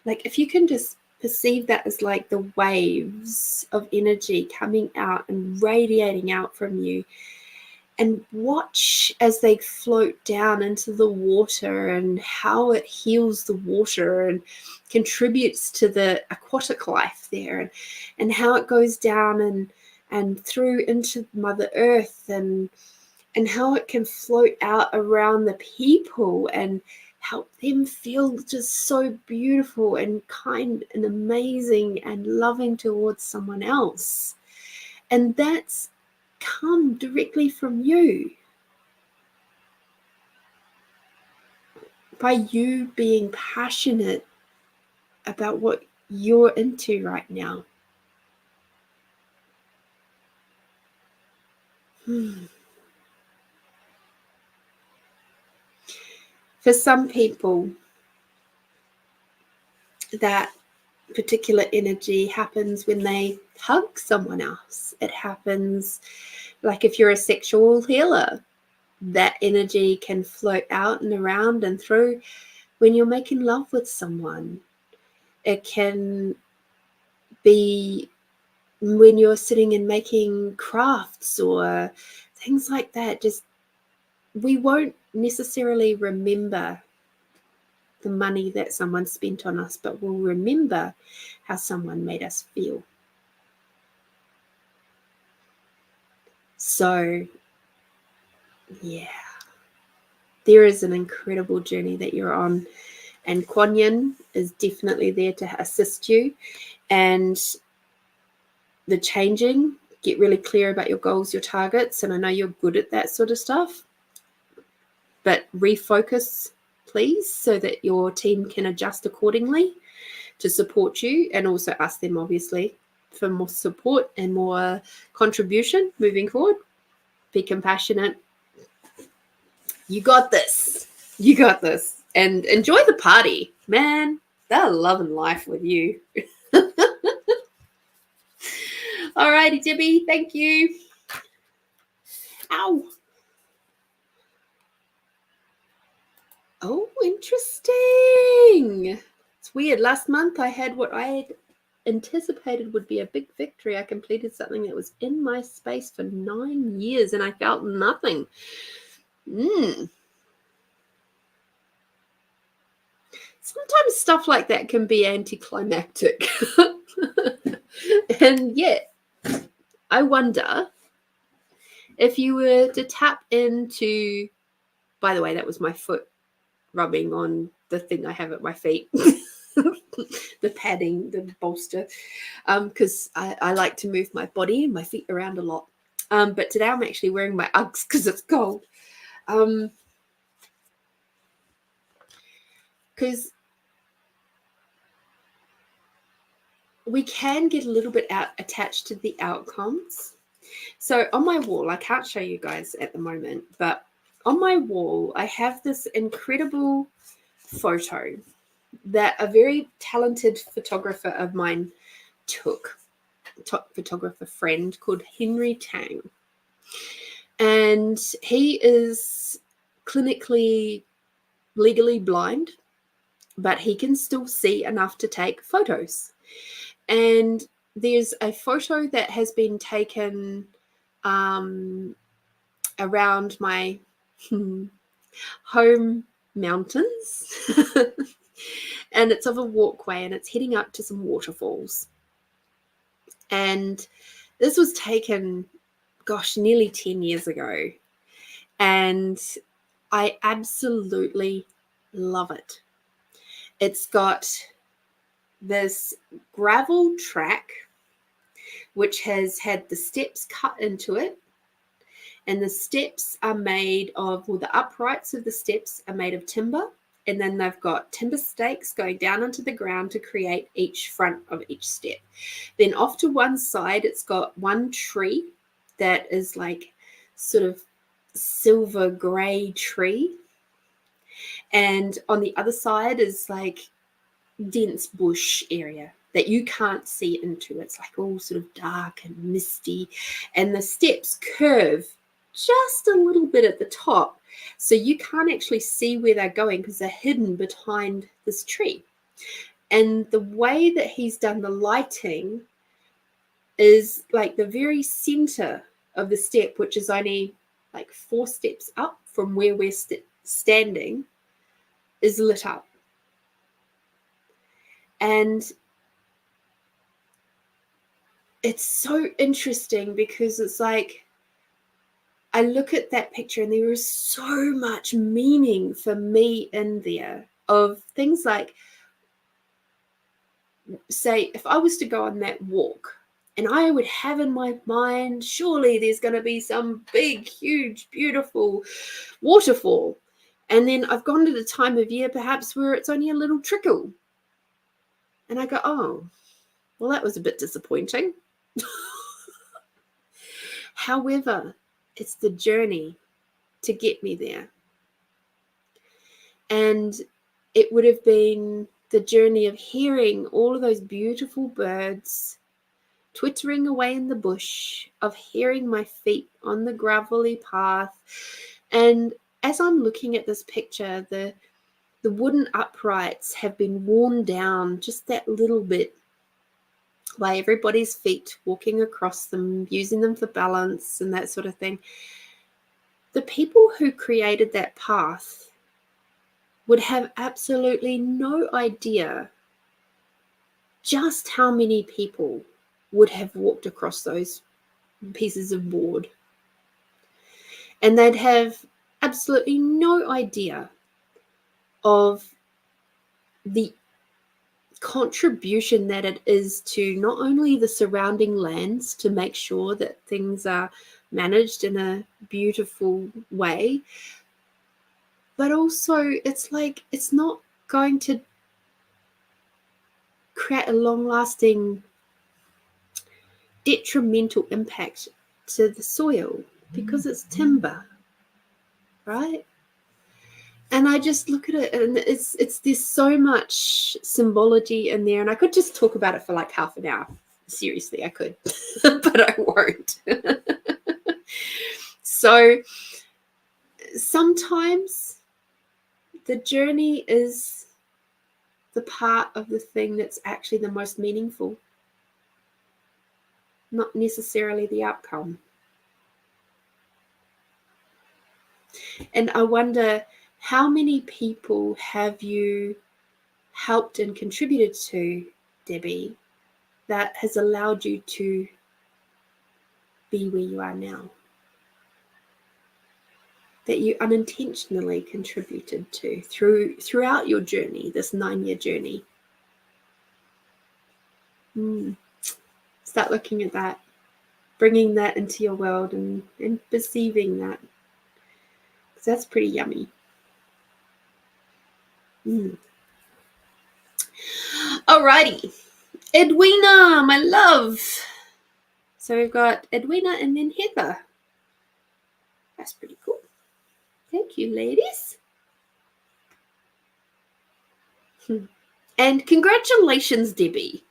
like, if you can just perceive that as like the waves of energy coming out and radiating out from you, and watch as they float down into the water and how it heals the water and contributes to the aquatic life there, and how it goes down and through into Mother Earth, and how it can float out around the people and help them feel just so beautiful and kind and amazing and loving towards someone else. And that's come directly from you, by you being passionate about what you're into right now. For some people, that particular energy happens when they hug someone else. It happens like if you're a sexual healer, that energy can float out and around and through when you're making love with someone. It can be when you're sitting and making crafts or things like that. Just, we won't necessarily remember the money that someone spent on us, but we'll remember how someone made us feel. So, yeah, there is an incredible journey that you're on, and Kuan Yin is definitely there to assist you. And the changing, get really clear about your goals, your targets, and I know you're good at that sort of stuff, but refocus, please, so that your team can adjust accordingly to support you, and also ask them, obviously, for more support and more contribution moving forward. Be compassionate. You got this. You got this. And enjoy the party, man. They're loving life with you. Alrighty, Debbie. Thank you. Ow. Oh, interesting. It's weird. Last month I had what I had anticipated would be a big victory. I completed something that was in my space for 9 years and I felt nothing. Sometimes stuff like that can be anticlimactic. And yet, I wonder if you were to tap into, by the way, that was my foot rubbing on the thing I have at my feet. the padding, the bolster, because I like to move my body and my feet around a lot. But today I'm actually wearing my Uggs because it's cold. Because we can get a little bit attached to the outcomes. So on my wall, I can't show you guys at the moment, but on my wall, I have this incredible photo that a very talented photographer of mine took, photographer friend called Henry Tang. And he is clinically, legally blind, but he can still see enough to take photos. And there's a photo that has been taken around my home mountains. And it's of a walkway and it's heading up to some waterfalls. And this was taken, gosh, nearly 10 years ago. And I absolutely love it. It's got this gravel track which has had the steps cut into it, and the steps are made of, well, the uprights of the steps are made of timber, and then they've got timber stakes going down into the ground to create each front of each step. Then off to one side, it's got one tree that is like sort of silver gray tree, and on the other side is like dense bush area that you can't see into. It's like all sort of dark and misty, and the steps curve just a little bit at the top, so you can't actually see where they're going because they're hidden behind this tree. And the way that he's done the lighting is like the very center of the step, which is only like 4 steps up from where we're standing, is lit up. And it's so interesting because it's like, I look at that picture and there is so much meaning for me in there of things like, say, if I was to go on that walk and I would have in my mind, surely there's going to be some big, huge, beautiful waterfall. And then I've gone to the time of year perhaps where it's only a little trickle. And I go, oh, well, that was a bit disappointing. However, it's the journey to get me there. And it would have been the journey of hearing all of those beautiful birds twittering away in the bush, of hearing my feet on the gravelly path. And as I'm looking at this picture, the wooden uprights have been worn down just that little bit by everybody's feet walking across them, using them for balance and that sort of thing. The people who created that path would have absolutely no idea just how many people would have walked across those pieces of board. And they'd have absolutely no idea of the contribution that it is to not only the surrounding lands to make sure that things are managed in a beautiful way, but also it's like, it's not going to create a long-lasting detrimental impact to the soil because it's timber, right? And I just look at it and it's there's so much symbology in there, and I could just talk about it for like half an hour. Seriously, I could, but I won't. So sometimes the journey is the part of the thing that's actually the most meaningful, not necessarily the outcome. And I wonder, how many people have you helped and contributed to, Debbie, that has allowed you to be where you are now? That you unintentionally contributed to throughout your journey, this 9-year journey? Start looking at that, bringing that into your world and perceiving that. Because that's pretty yummy. Alrighty. Edwina, my love. So we've got Edwina and then Heather. That's pretty cool. Thank you, ladies. And congratulations, Debbie.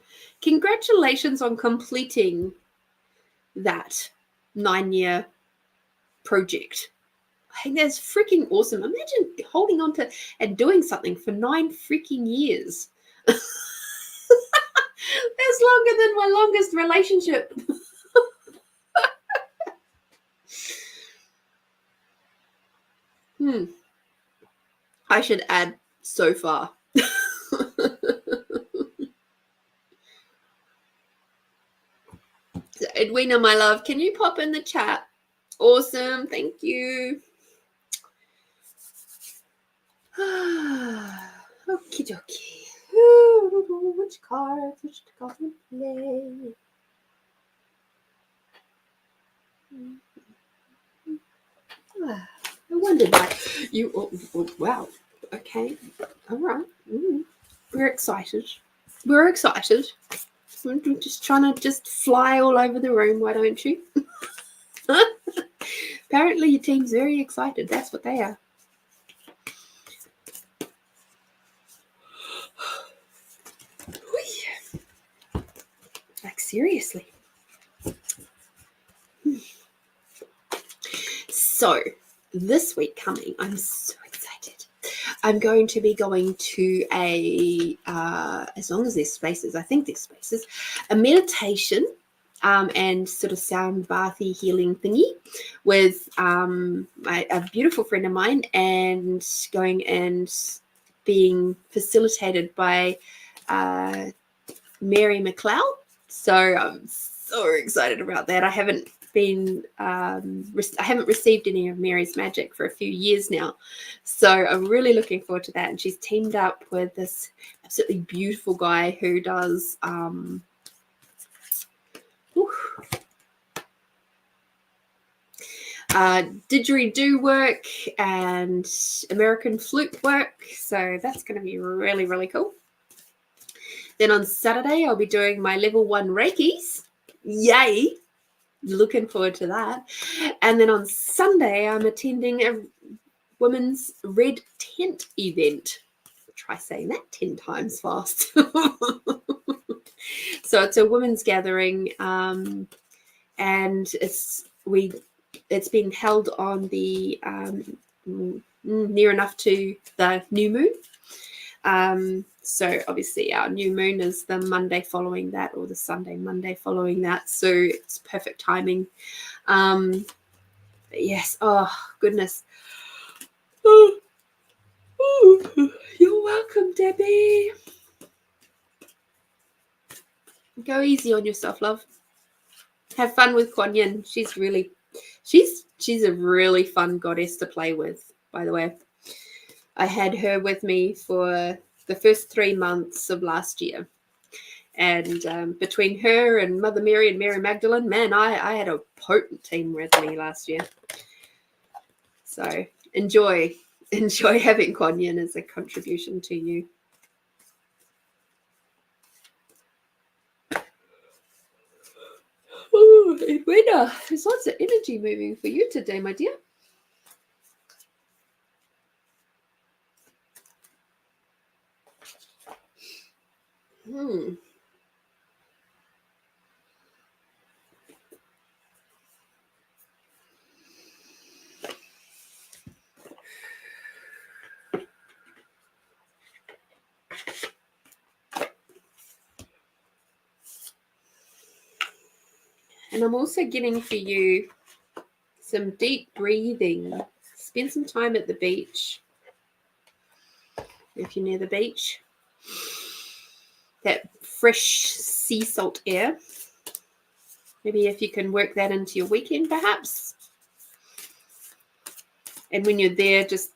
Congratulations on completing that 9-year project. I think that's freaking awesome. Imagine holding on to and doing something for 9 freaking years. That's longer than my longest relationship. I should add so far. So, Edwina, my love, can you pop in the chat? Awesome. Thank you. Okie dokie. Which cards to play? I wondered why you. Oh, wow. Okay. All right. We're excited. We're excited. We're just trying to just fly all over the room. Why don't you? Apparently, your team's very excited. That's what they are. Like, seriously. So, this week coming, I'm so excited. I'm going to be going to a, as long as there's spaces, I think there's spaces, a meditation and sort of sound bathy healing thingy with a beautiful friend of mine, and going and being facilitated by Mary McLeod. So I'm so excited about that. I haven't received any of Mary's magic for a few years now, so I'm really looking forward to that. And she's teamed up with this absolutely beautiful guy who does didgeridoo work and American flute work, so that's going to be really, really cool. Then on Saturday, I'll be doing my level 1 Reikis. Yay! Looking forward to that. And then on Sunday, I'm attending a women's red tent event. Try saying that 10 times fast. So it's a women's gathering, and it's been held on the near enough to the new moon. So obviously our new moon is the Monday following that, or the Sunday Monday following that. So it's perfect timing. Yes. Oh, goodness. Oh, you're welcome, Debbie. Go easy on yourself, love. Have fun with Kuan Yin. She's a really fun goddess to play with, by the way. I had her with me for the first 3 months of last year. And between her and Mother Mary and Mary Magdalene, man, I had a potent team with me last year. So enjoy having Kuan Yin as a contribution to you. Oh, Edwina, there's lots of energy moving for you today, my dear. And I'm also getting for you some deep breathing. Spend some time at the beach. If you're near the beach, that fresh sea salt air. Maybe if you can work that into your weekend, perhaps. And when you're there, just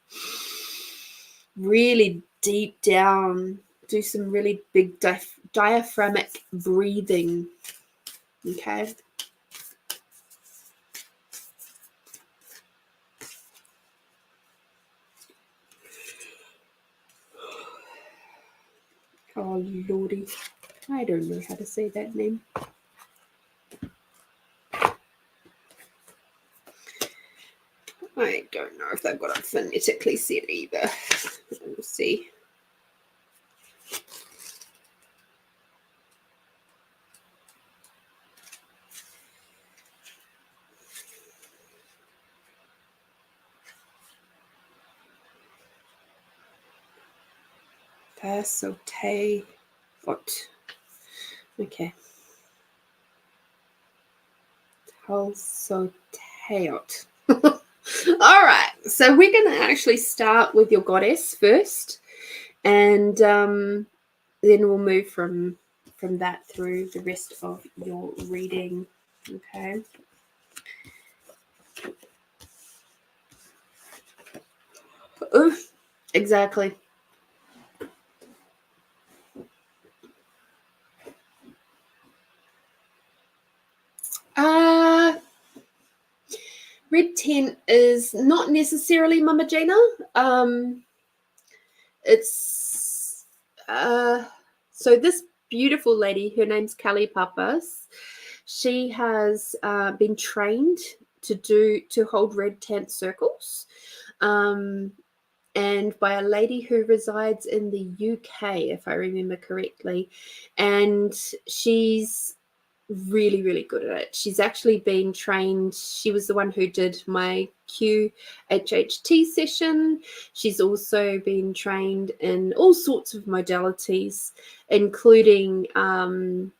really deep down, do some really big diaphragmic breathing. Okay. Oh, Lordy. I don't know how to say that name. I don't know if they've got it phonetically said either. We'll see. Pasote. What? Okay. Halsoteot. All right. So we're going to actually start with your goddess first, and then we'll move from that through the rest of your reading. Okay. Oof, exactly. Red tent is not necessarily Mama Gina. It's so this beautiful lady, her name's Kelly Papas. She has been trained to hold red tent circles, and by a lady who resides in the UK, if I remember correctly, and she's really, really good at it. She's actually been trained. She was the one who did my QHHT session. She's also been trained in all sorts of modalities, including gosh.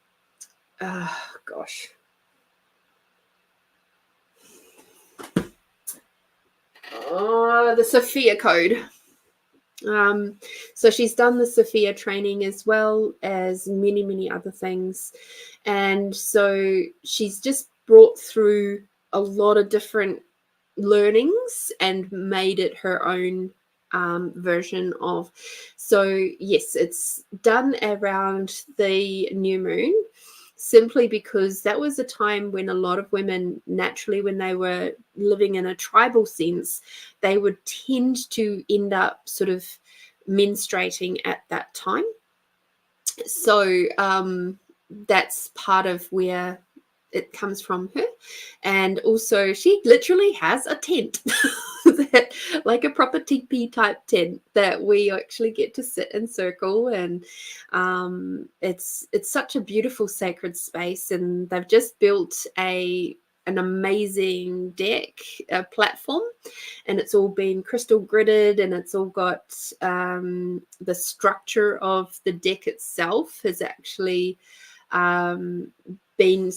The Sophia Code. So she's done the Sophia training as well as many, many other things. And so she's just brought through a lot of different learnings and made it her own version of. So yes, it's done around the new moon, simply because that was a time when a lot of women, naturally, when they were living in a tribal sense, they would tend to end up sort of menstruating at that time. So that's part of where it comes from her. And also she literally has a tent that, like a proper teepee type tent, that we actually get to sit in circle, and it's such a beautiful sacred space. And they've just built an amazing deck, a platform, and it's all been crystal gridded, and it's all got the structure of the deck itself has actually been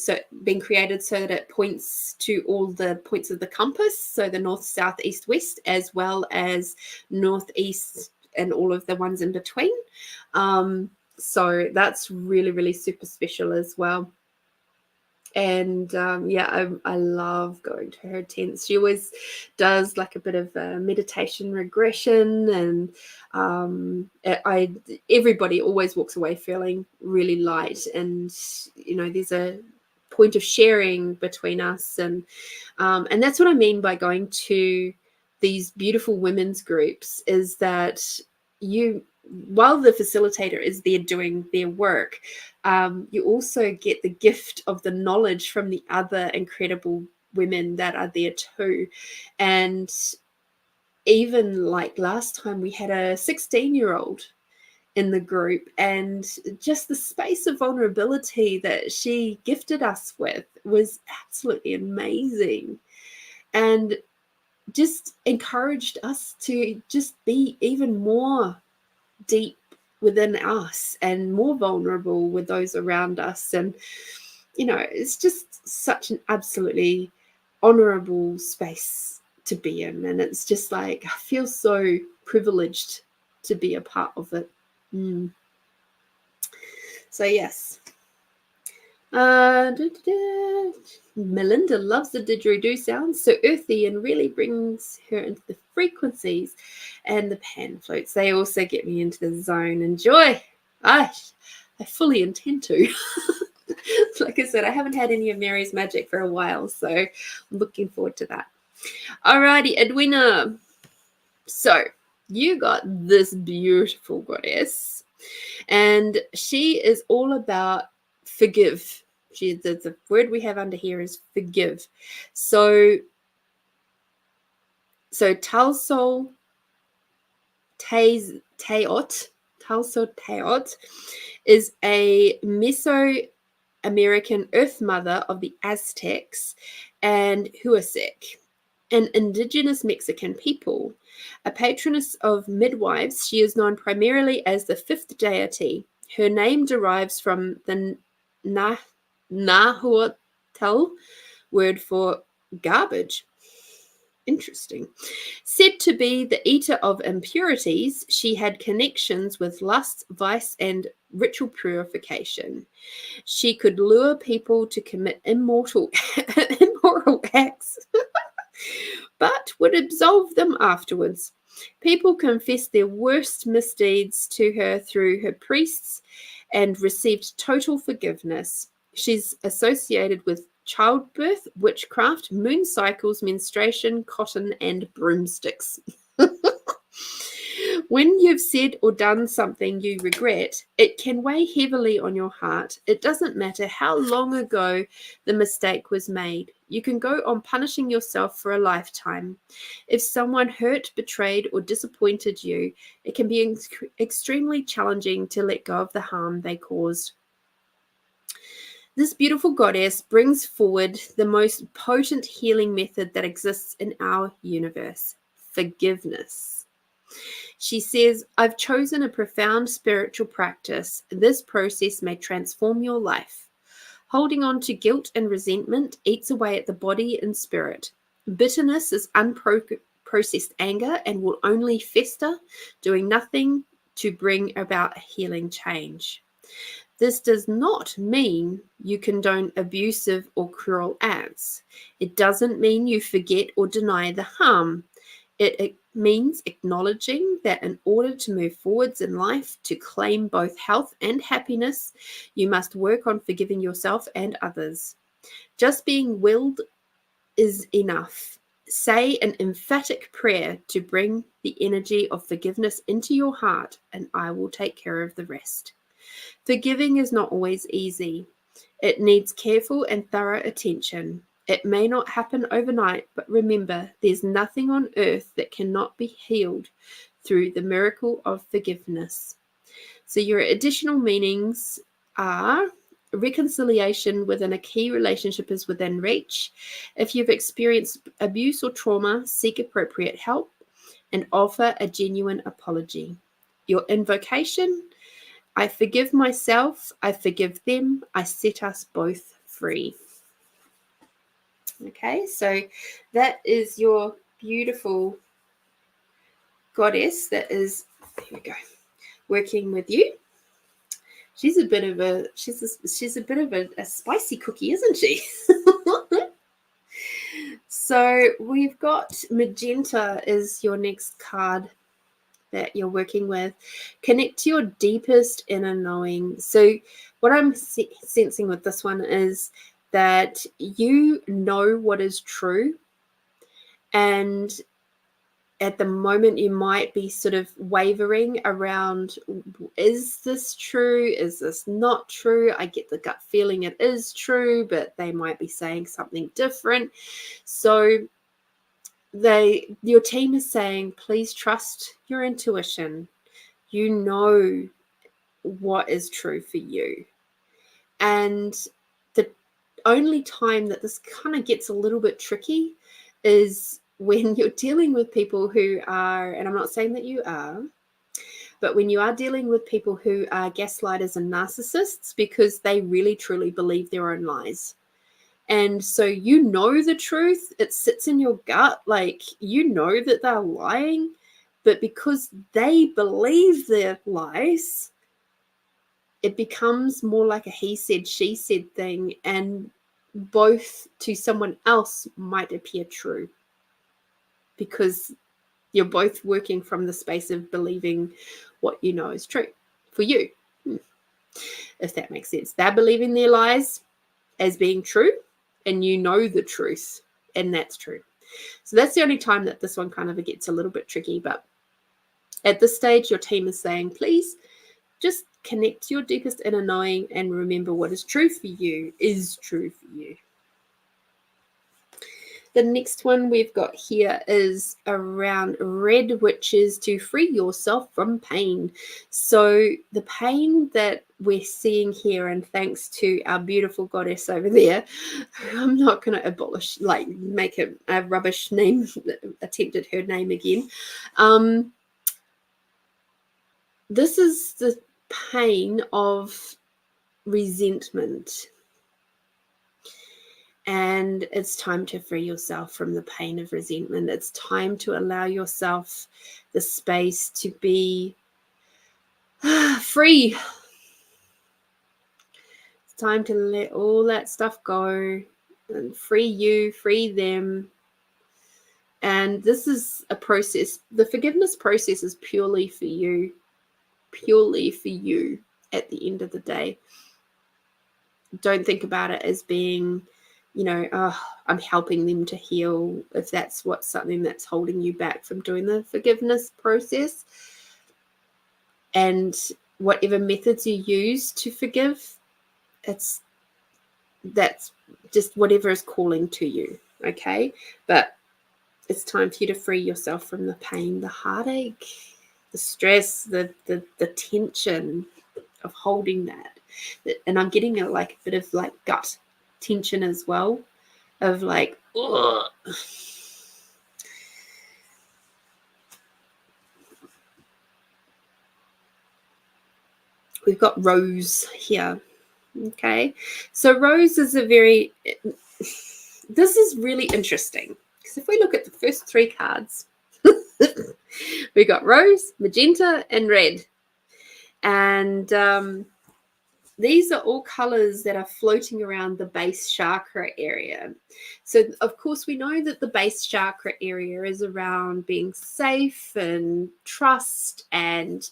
created so that it points to all the points of the compass, so the north, south, east, west, as well as northeast and all of the ones in between. So that's really, really super special as well. And yeah, I love going to her tents. She always does like a bit of meditation regression, and everybody always walks away feeling really light. And you know, there's a point of sharing between us, and that's what I mean by going to these beautiful women's groups, is that you, while the facilitator is there doing their work, you also get the gift of the knowledge from the other incredible women that are there too. And even like last time, we had a 16-year-old in the group, and just the space of vulnerability that she gifted us with was absolutely amazing, and just encouraged us to just be even more deep within us and more vulnerable with those around us. And you know, it's just such an absolutely honorable space to be in, and it's just like I feel so privileged to be a part of it. So yes. Melinda loves the didgeridoo sounds, so earthy, and really brings her into the frequencies. And the pan floats, they also get me into the zone and joy. I fully intend to. Like I said, I haven't had any of Mary's magic for a while, so I'm looking forward to that. Alrighty, Edwina. So you got this beautiful goddess, and she is all about forgive. The word we have under here is forgive. So Talsol Teot is a Mesoamerican earth mother of the Aztecs and Huasec, an indigenous Mexican people. A patroness of midwives, she is known primarily as the fifth deity. Her name derives from the Nahuatl word for garbage. Interesting. Said to be the eater of impurities, she had connections with lust, vice, and ritual purification. She could lure people to commit immoral acts, but would absolve them afterwards. People confessed their worst misdeeds to her through her priests and received total forgiveness. She's associated with childbirth, witchcraft, moon cycles, menstruation, cotton, and broomsticks. When you've said or done something you regret, it can weigh heavily on your heart. It doesn't matter how long ago the mistake was made. You can go on punishing yourself for a lifetime. If someone hurt, betrayed, or disappointed you, it can be extremely challenging to let go of the harm they caused. This beautiful goddess brings forward the most potent healing method that exists in our universe: forgiveness. She says, I've chosen a profound spiritual practice. This process may transform your life. Holding on to guilt and resentment eats away at the body and spirit. Bitterness is unprocessed anger and will only fester, doing nothing to bring about a healing change. This does not mean you condone abusive or cruel acts. It doesn't mean you forget or deny the harm. It means acknowledging that in order to move forwards in life, to claim both health and happiness, you must work on forgiving yourself and others. Just being willed is enough. Say an emphatic prayer to bring the energy of forgiveness into your heart, and I will take care of the rest. Forgiving is not always easy. It needs careful and thorough attention. It may not happen overnight, but remember, there's nothing on earth that cannot be healed through the miracle of forgiveness. So your additional meanings are reconciliation within a key relationship is within reach. If you've experienced abuse or trauma, seek appropriate help and offer a genuine apology. Your invocation: I forgive myself, I forgive them, I set us both free. Okay, so that is your beautiful goddess that is, here we go, working with you. She's a bit of a spicy cookie, isn't she? So we've got magenta is your next card that you're working with. Connect to your deepest inner knowing. So what I'm sensing with this one is that you know what is true, and at the moment you might be sort of wavering around, is this true, is this not true? I get the gut feeling it is true, but they might be saying something different. So your team is saying, please trust your intuition. You know what is true for you. And the only time that this kind of gets a little bit tricky is when you're dealing with people who are, and I'm not saying that you are, but when you are dealing with people who are gaslighters and narcissists, because they really truly believe their own lies. And so you know the truth, it sits in your gut, like you know that they're lying, but because they believe their lies, it becomes more like a he said, she said thing, and both to someone else might appear true because you're both working from the space of believing what you know is true for you. if that makes sense. They're believing their lies as being true, and you know the truth, and that's true. So that's the only time that this one kind of gets a little bit tricky. But at this stage, your team is saying, please just connect to your deepest inner knowing and remember what is true for you is true for you. The next one we've got here is around red, which is to free yourself from pain. So the pain that we're seeing here, and thanks to our beautiful goddess over there, I'm not going to abolish, like make a rubbish name, attempted her name again. This is the pain of resentment. And it's time to free yourself from the pain of resentment. It's time to allow yourself the space to be free. It's time to let all that stuff go and free you, free them. And this is a process. The forgiveness process is purely for you at the end of the day. Don't think about it as being, I'm helping them to heal, if that's something that's holding you back from doing the forgiveness process. And whatever methods you use to forgive, that's just whatever is calling to you, okay? But it's time for you to free yourself from the pain, the heartache, the stress, the tension of holding that. And I'm getting a bit of gut tension as well, of ugh. We've got Rose here. Okay, so Rose is this is really interesting, because if we look at the first three cards, we got Rose, Magenta, and Red. And these are all colors that are floating around the base chakra area. So, of course, we know that the base chakra area is around being safe and trust and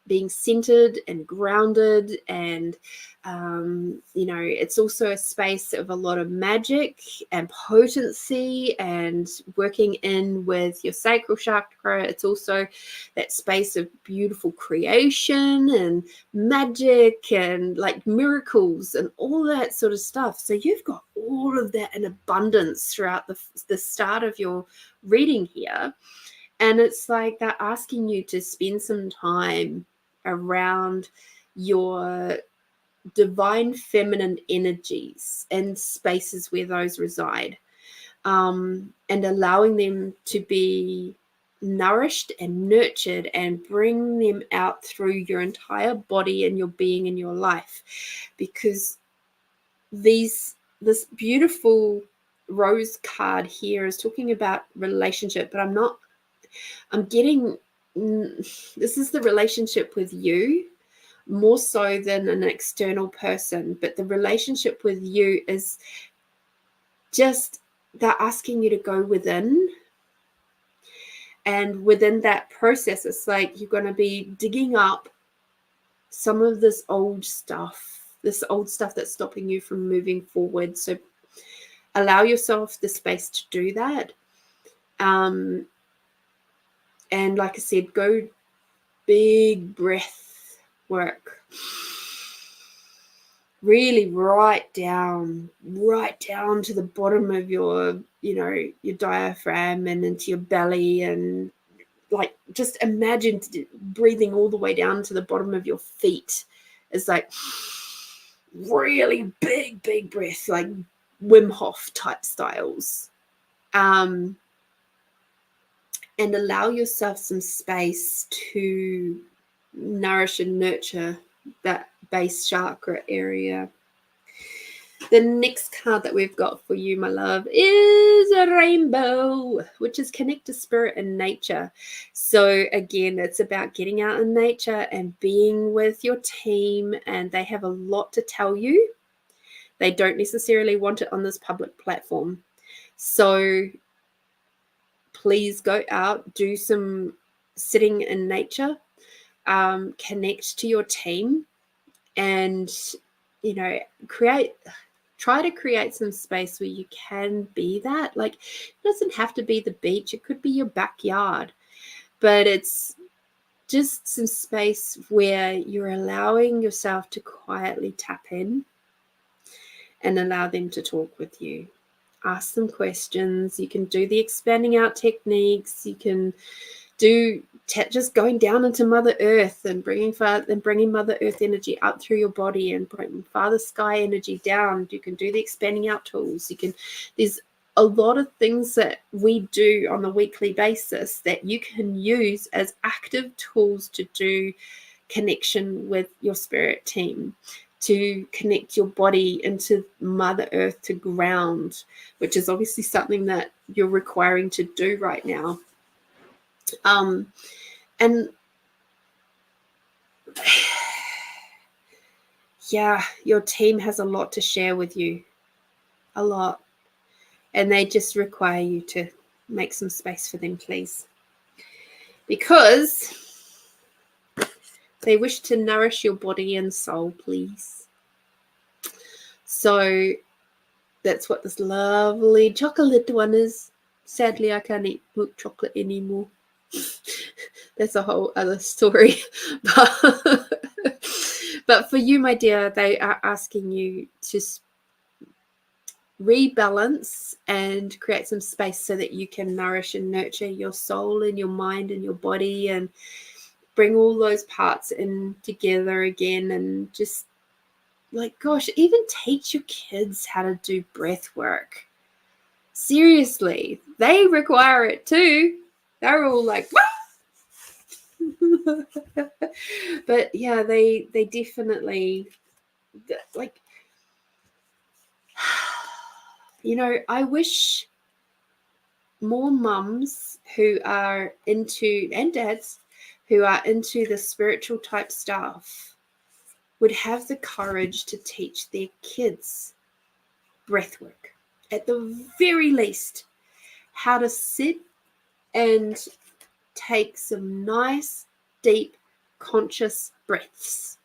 being centered and grounded. And, it's also a space of a lot of magic and potency and working in with your sacral chakra. It's also that space of beautiful creation and magic and miracles and all that sort of stuff. So you've got all of that in abundance throughout the start of your reading here. And it's they're asking you to spend some time around your divine feminine energies and spaces where those reside, and allowing them to be nourished and nurtured and bring them out through your entire body and your being in your life. Because this beautiful Rose card here is talking about relationship, but I'm getting this is the relationship with you more so than an external person. But the relationship with you is just, they're asking you to go within. And within that process, it's you're going to be digging up some of this old stuff that's stopping you from moving forward. So allow yourself the space to do that. And like I said, go big breath work. Really right down to the bottom of your, your diaphragm and into your belly, and just imagine breathing all the way down to the bottom of your feet. It's really big breath, like Wim Hof type styles. And allow yourself some space to nourish and nurture that base chakra area. The next card that we've got for you, my love, is a rainbow, which is connect to spirit and nature. So again, it's about getting out in nature and being with your team, and they have a lot to tell you. They don't necessarily want it on this public platform. So please go out, do some sitting in nature, connect to your team, and, you know, try to create some space where you can be that. Like, it doesn't have to be the beach, it could be your backyard, but it's just some space where you're allowing yourself to quietly tap in and allow them to talk with you. Ask them questions. You can do the expanding out techniques. You can do just going down into Mother Earth and bringing Mother Earth energy up through your body and bringing Father Sky energy down. You can do the expanding out tools. There's a lot of things that we do on a weekly basis that you can use as active tools to do connection with your spirit team, to connect your body into Mother Earth, to ground, which is obviously something that you're requiring to do right now. And yeah, your team has a lot to share with you, a lot. And they just require you to make some space for them, please. Because they wish to nourish your body and soul, please. So that's what this lovely chocolate one is. Sadly, I can't eat milk chocolate anymore. That's a whole other story. But for you, my dear, they are asking you to rebalance and create some space so that you can nourish and nurture your soul and your mind and your body, and bring all those parts in together again. And just, like, gosh, even teach your kids how to do breath work. Seriously, they require it too. They're all like, but yeah, they definitely, like, you know, I wish more mums who are into, and dads who are into the spiritual type stuff, would have the courage to teach their kids breath work. At the very least, how to sit and take some nice, deep, conscious breaths.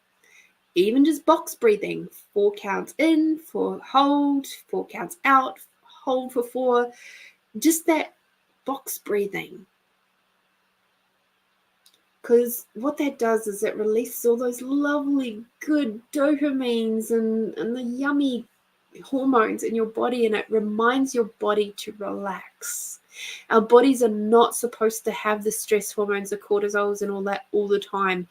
Even just box breathing, 4 counts in, 4 hold, 4 counts out, hold for 4. Just that box breathing. Because what that does is it releases all those lovely, good dopamines and the yummy hormones in your body, and it reminds your body to relax. Our bodies are not supposed to have the stress hormones, the cortisols and all that all the time.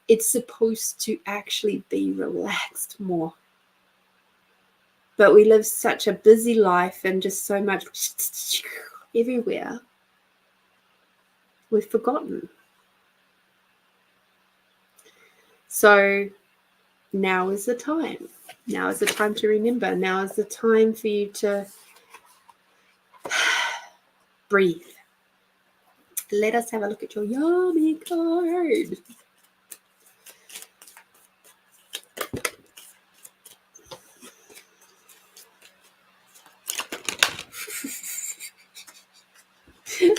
It's supposed to actually be relaxed more. But we live such a busy life and just so much everywhere, we've forgotten. So now is the time. Now is the time to remember. Now is the time for you to breathe. Let us have a look at your yummy card.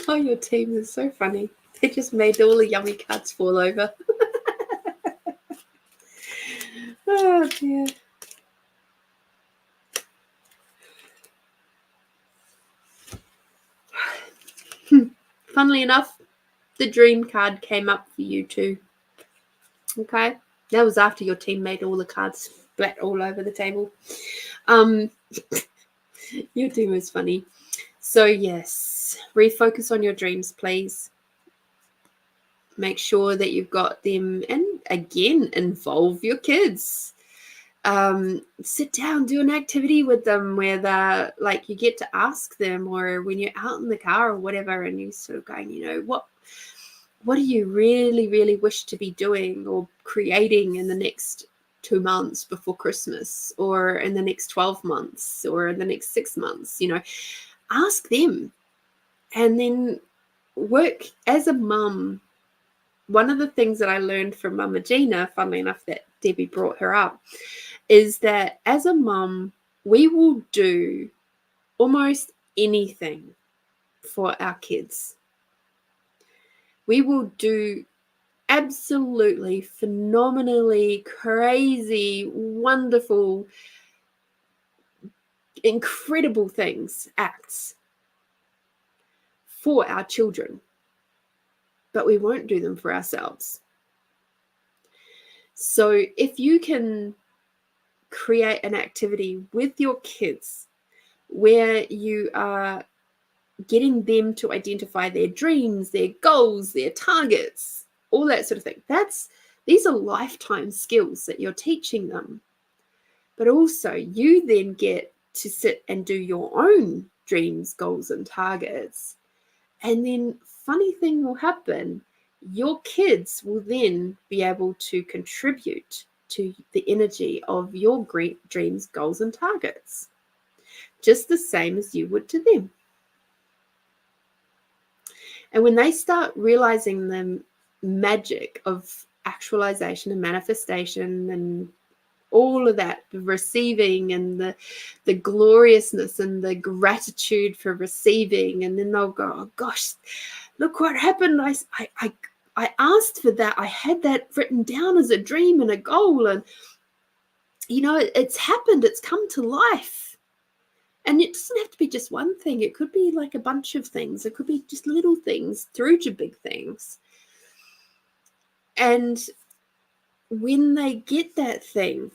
Oh, your team is so funny. They just made all the yummy cards fall over. Oh, dear. Funnily enough, the dream card came up for you too. Okay? That was after your team made all the cards splat all over the table. Your team is funny. So yes, refocus on your dreams, please. Make sure that you've got them, and again, involve your kids. Sit down, do an activity with them where they're like, you get to ask them, or when you're out in the car or whatever, and you're sort of going, you know, what do you really, really wish to be doing or creating in the next 2 months before Christmas, or in the next 12 months, or in the next 6 months? You know, ask them, and then work as a mum. One of the things that I learned from Mama Gina, funnily enough, that Debbie brought her up, is that as a mum, we will do almost anything for our kids. We will do absolutely phenomenally crazy, wonderful, incredible things, acts for our children, but we won't do them for ourselves. So if you can create an activity with your kids where you are getting them to identify their dreams, their goals, their targets, all that sort of thing, these are lifetime skills that you're teaching them. But also you then get to sit and do your own dreams, goals, and targets. And then funny thing will happen. Your kids will then be able to contribute to the energy of your great dreams, goals, and targets, just the same as you would to them. And when they start realizing the magic of actualization and manifestation and all of that, the receiving and the gloriousness and the gratitude for receiving, and then they'll go, oh gosh, look what happened. I asked for that. I had that written down as a dream and a goal, and it's happened. It's come to life. And it doesn't have to be just one thing. It could be like a bunch of things. It could be just little things through to big things. And when they get that thing,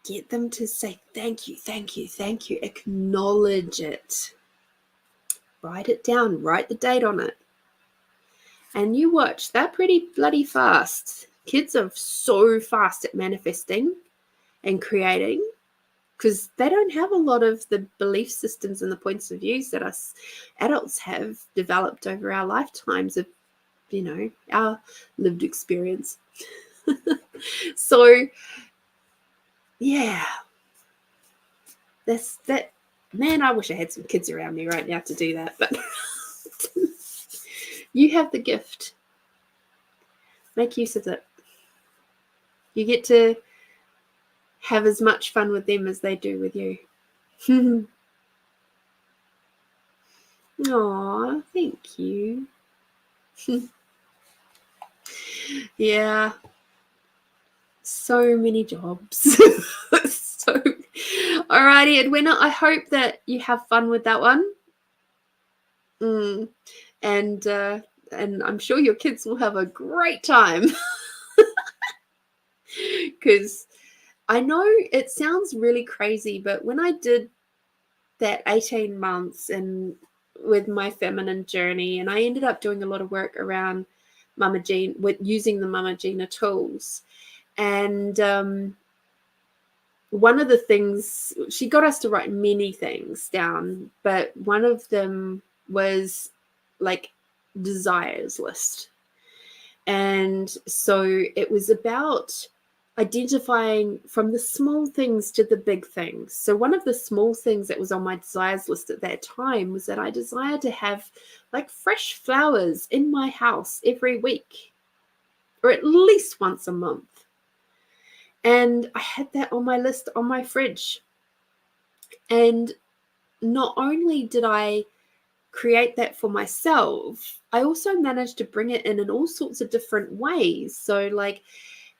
get them to say thank you, thank you, thank you. Acknowledge it. Write it down. Write the date on it. And you watch. They're pretty bloody fast. Kids are so fast at manifesting and creating, because they don't have a lot of the belief systems and the points of views that us adults have developed over our lifetimes of, our lived experience. So, yeah, that's that. Man, I wish I had some kids around me right now to do that, but you have the gift. Make use of it. You get to have as much fun with them as they do with you. Aw, thank you. Yeah. So many jobs. Alrighty, Edwina, I hope that you have fun with that one. And I'm sure your kids will have a great time. Because I know it sounds really crazy, but when I did that 18 months and with my feminine journey, and I ended up doing a lot of work around Mama Gina, with using the Mama Gina tools. And one of the things, she got us to write many things down, but one of them was like desires list. And so it was about identifying from the small things to the big things. So one of the small things that was on my desires list at that time was that I desired to have like fresh flowers in my house every week, or at least once a month. And I had that on my list on my fridge. And not only did I create that for myself, I also managed to bring it in all sorts of different ways. So like,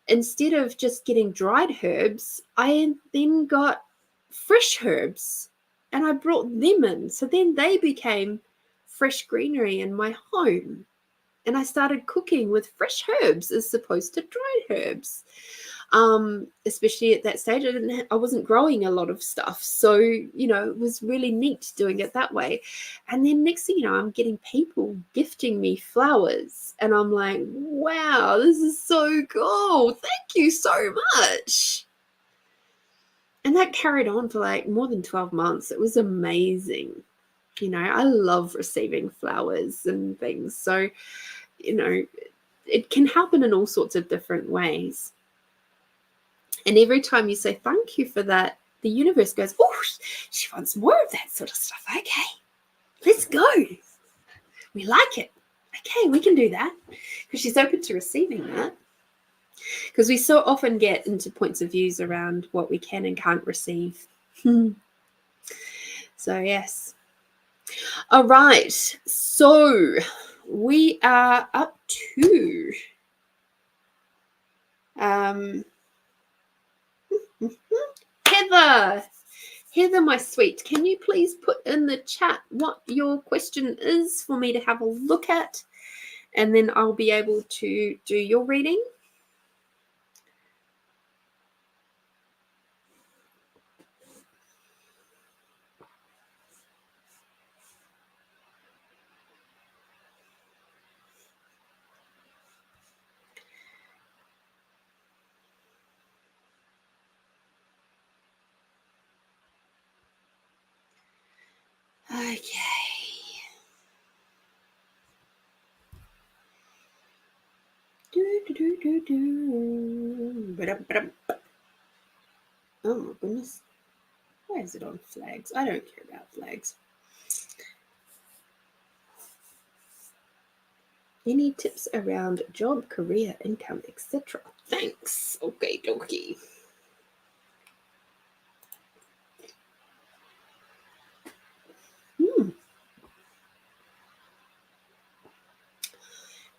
instead of just getting dried herbs, I then got fresh herbs and I brought them in. So then they became fresh greenery in my home. And I started cooking with fresh herbs as opposed to dried herbs. Especially at that stage, I wasn't growing a lot of stuff. So, it was really neat doing it that way. And then next thing you know, I'm getting people gifting me flowers. And I'm like, wow, this is so cool. Thank you so much. And that carried on for like more than 12 months. It was amazing. I love receiving flowers and things. So, it can happen in all sorts of different ways. And every time you say thank you for that, the universe goes, oh, she wants more of that sort of stuff. Okay, let's go. We like it. Okay, we can do that. Because she's open to receiving that. Because we so often get into points of views around what we can and can't receive. So, yes. All right. So, we are up to Heather. Heather, my sweet, can you please put in the chat what your question is for me to have a look at? And then I'll be able to do your reading. Okay. Oh my goodness. Why is it on flags? I don't care about flags. Any tips around job, career, income, etc.? Thanks. Okay, dokie.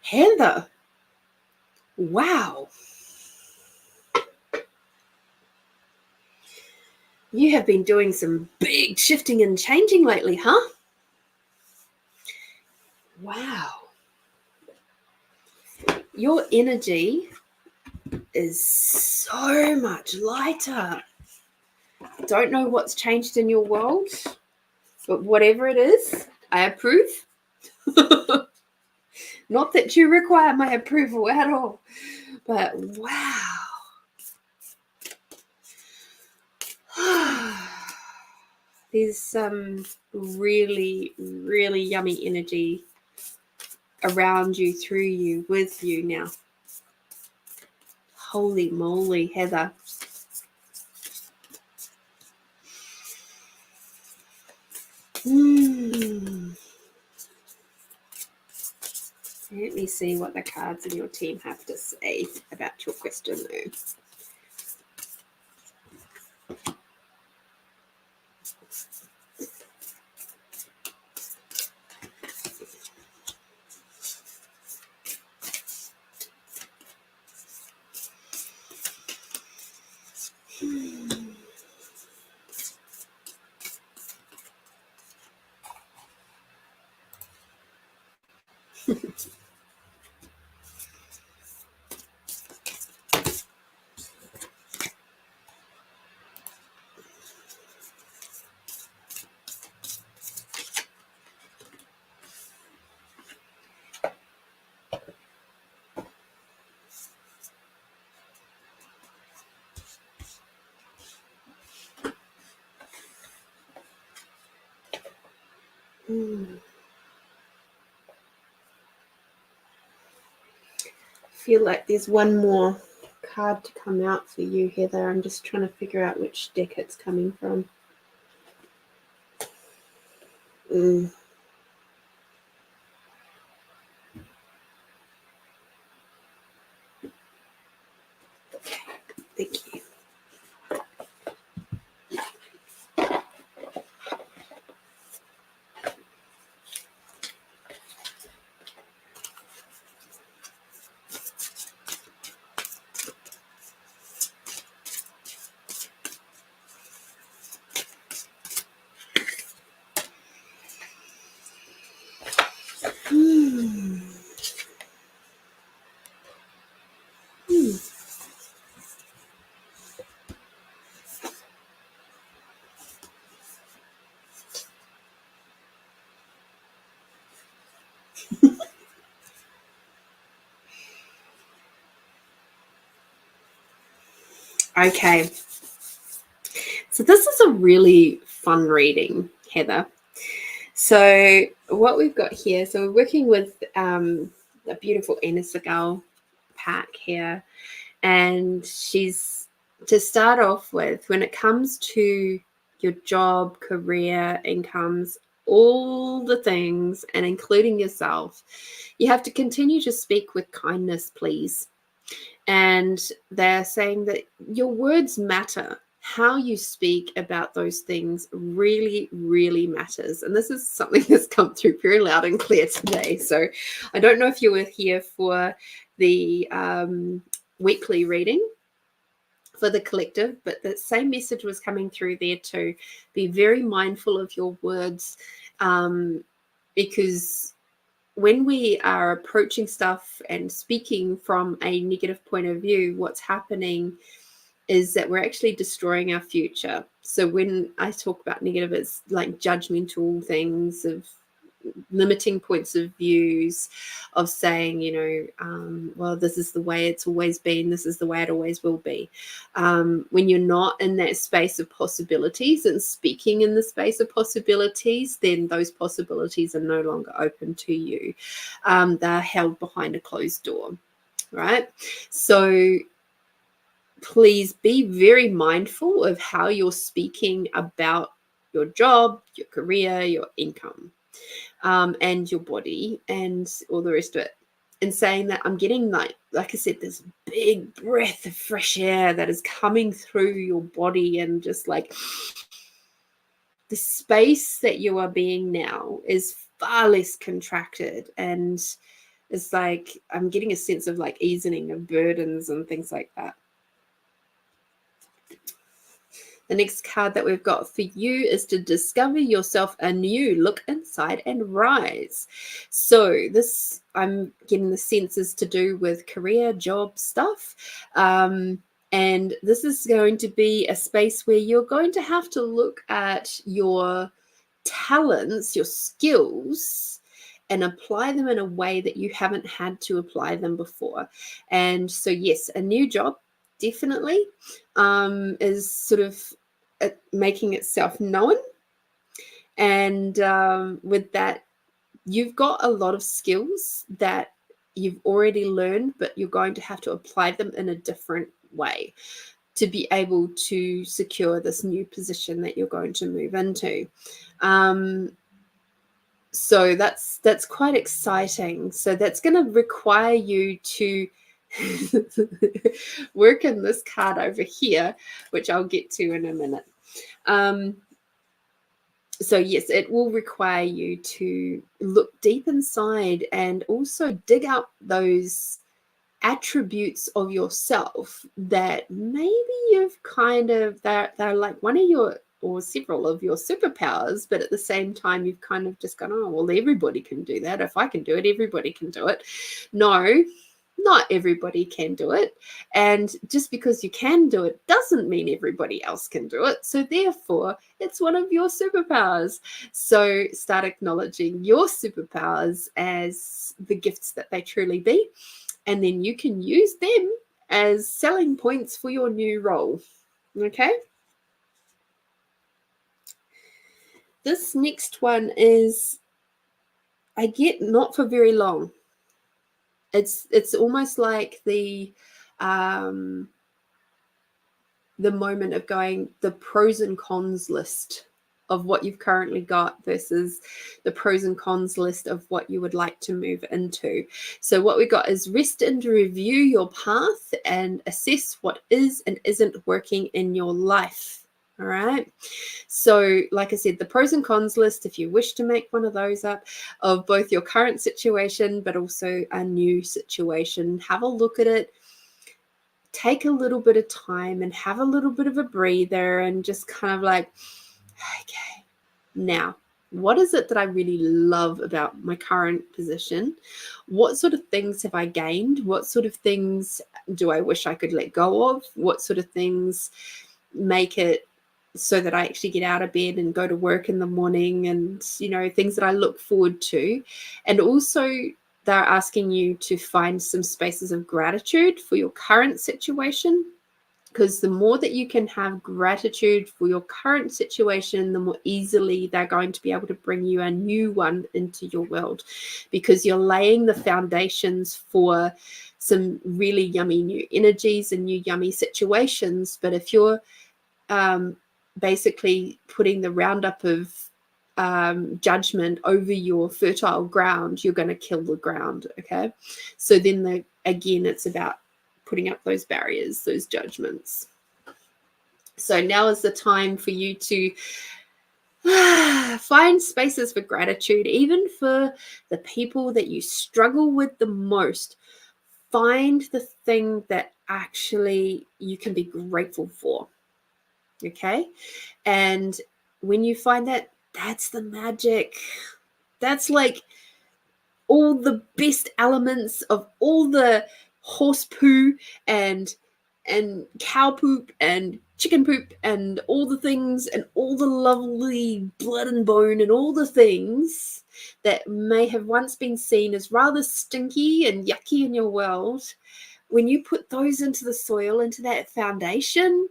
Heather. Wow. You have been doing some big shifting and changing lately, huh? Wow. Your energy is so much lighter. Don't know what's changed in your world, but whatever it is, I approve. Not that you require my approval at all, but wow. There's some really, really yummy energy around you, through you, with you now. Holy moly, Heather. Let me see what the cards in your team have to say about your question, though. Feel like there's one more card to come out for you, Heather. I'm just trying to figure out which deck it's coming from. Okay, thank you. Okay, so this is a really fun reading, Heather. So what we've got here, so we're working with a beautiful Inner Girl pack here, and she's, to start off with, when it comes to your job, career, incomes, all the things, and including yourself, you have to continue to speak with kindness, please. And they're saying that your words matter. how you speak about those things really, really matters. And this is something that's come through very loud and clear today. So I don't know if you were here for the weekly reading for the collective, but the same message was coming through there too. Be very mindful of your words, because when we are approaching stuff and speaking from a negative point of view, what's happening is that we're actually destroying our future. So when I talk about negative, it's like judgmental things of limiting points of views, of saying, well, this is the way it's always been, this is the way it always will be. When you're not in that space of possibilities and speaking in the space of possibilities, then those possibilities are no longer open to you. They're held behind a closed door, right? So please be very mindful of how you're speaking about your job, your career, your income, and your body and all the rest of it. And saying that I'm getting, like I said, this big breath of fresh air that is coming through your body, and just like the space that you are being now is far less contracted, and it's like I'm getting a sense of like easing of burdens and things like that. The next card that we've got for you is to discover yourself anew, look inside and rise. So this, I'm getting the sense, is to do with career, job stuff. And this is going to be a space where you're going to have to look at your talents, your skills, and apply them in a way that you haven't had to apply them before. And so, yes, a new job definitely is sort of making itself known. And with that, you've got a lot of skills that you've already learned, but you're going to have to apply them in a different way to be able to secure this new position that you're going to move into. So that's quite exciting. So that's going to require you to work in this card over here, which I'll get to in a minute. So yes, it will require you to look deep inside and also dig up those attributes of yourself that maybe you've kind of, they're like one of your or several of your superpowers, but at the same time you've kind of just gone, oh, well, everybody can do that. If I can do it, everybody can do it. No, not everybody can do it. And just because you can do it doesn't mean everybody else can do it. So therefore, it's one of your superpowers. So start acknowledging your superpowers as the gifts that they truly be. And then you can use them as selling points for your new role. Okay? This next one is, I get not for very long. It's almost like the moment of going, the pros and cons list of what you've currently got versus the pros and cons list of what you would like to move into. So what we got is rest and review your path and assess what is and isn't working in your life. All right. So like I said, the pros and cons list, if you wish to make one of those up, of both your current situation, but also a new situation, have a look at it. Take a little bit of time and have a little bit of a breather and just kind of like, okay, now, what is it that I really love about my current position? What sort of things have I gained? What sort of things do I wish I could let go of? What sort of things make it so that I actually get out of bed and go to work in the morning, and, things that I look forward to. And also they're asking you to find some spaces of gratitude for your current situation, because the more that you can have gratitude for your current situation, the more easily they're going to be able to bring you a new one into your world, because you're laying the foundations for some really yummy new energies and new yummy situations. But if you're basically putting the roundup of judgment over your fertile ground, you're going to kill the ground. Okay, so then again, it's about putting up those barriers, those judgments. So now is the time for you to find spaces for gratitude, even for the people that you struggle with the most. Find the thing that actually you can be grateful for. Okay. And when you find that, that's the magic. That's like all the best elements of all the horse poo and cow poop and chicken poop and all the things and all the lovely blood and bone and all the things that may have once been seen as rather stinky and yucky in your world. When you put those into the soil, into that foundation,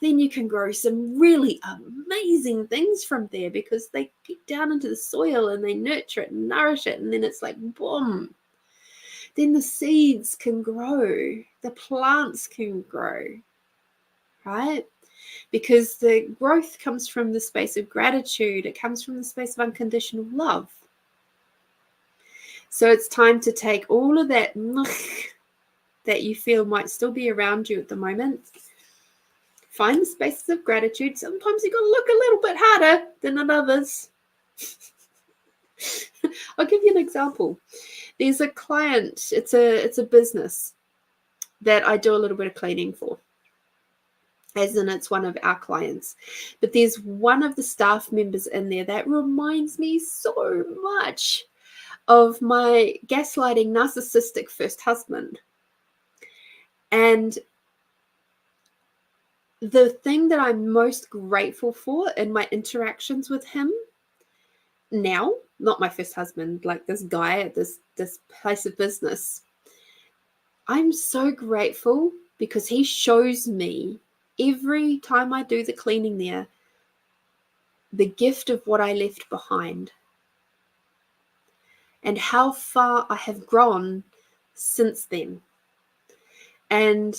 then you can grow some really amazing things from there, because they get down into the soil and they nurture it and nourish it, and then it's like boom. Then the seeds can grow, the plants can grow, right? Because the growth comes from the space of gratitude. It comes from the space of unconditional love. So it's time to take all of that that you feel might still be around you at the moment. Find the spaces of gratitude. Sometimes you've got to look a little bit harder than at others. I'll give you an example. There's a client, it's a business that I do a little bit of cleaning for, as in it's one of our clients. But there's one of the staff members in there that reminds me so much of my gaslighting, narcissistic first husband. And the thing that I'm most grateful for in my interactions with him now, not my first husband, like this guy at this place of business, I'm so grateful because he shows me every time I do the cleaning there the gift of what I left behind and how far I have grown since then. And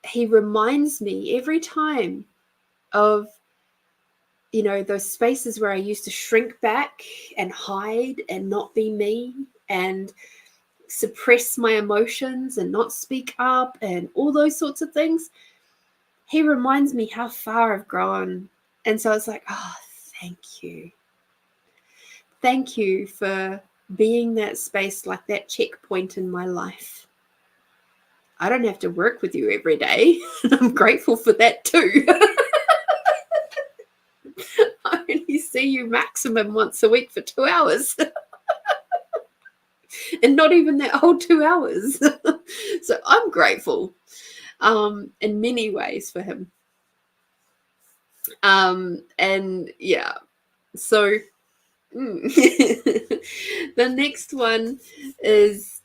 he reminds me every time of, you know, those spaces where I used to shrink back and hide and not be me and suppress my emotions and not speak up and all those sorts of things. He reminds me how far I've grown. And so it's like, oh, thank you. Thank you for being that space, like that checkpoint in my life. I don't have to work with you every day. I'm grateful for that too. I only see you maximum once a week for 2 hours. And not even that whole 2 hours. So I'm grateful in many ways for him. And yeah, so the next one is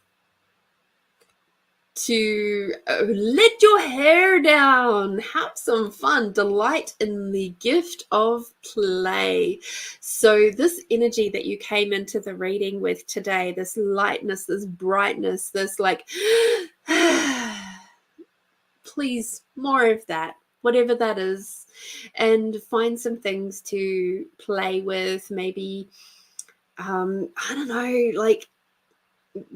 to let your hair down, have some fun, delight in the gift of play. So this energy that you came into the reading with today, this lightness, this brightness, this like, please, more of that, whatever that is, and find some things to play with. Maybe, I don't know, like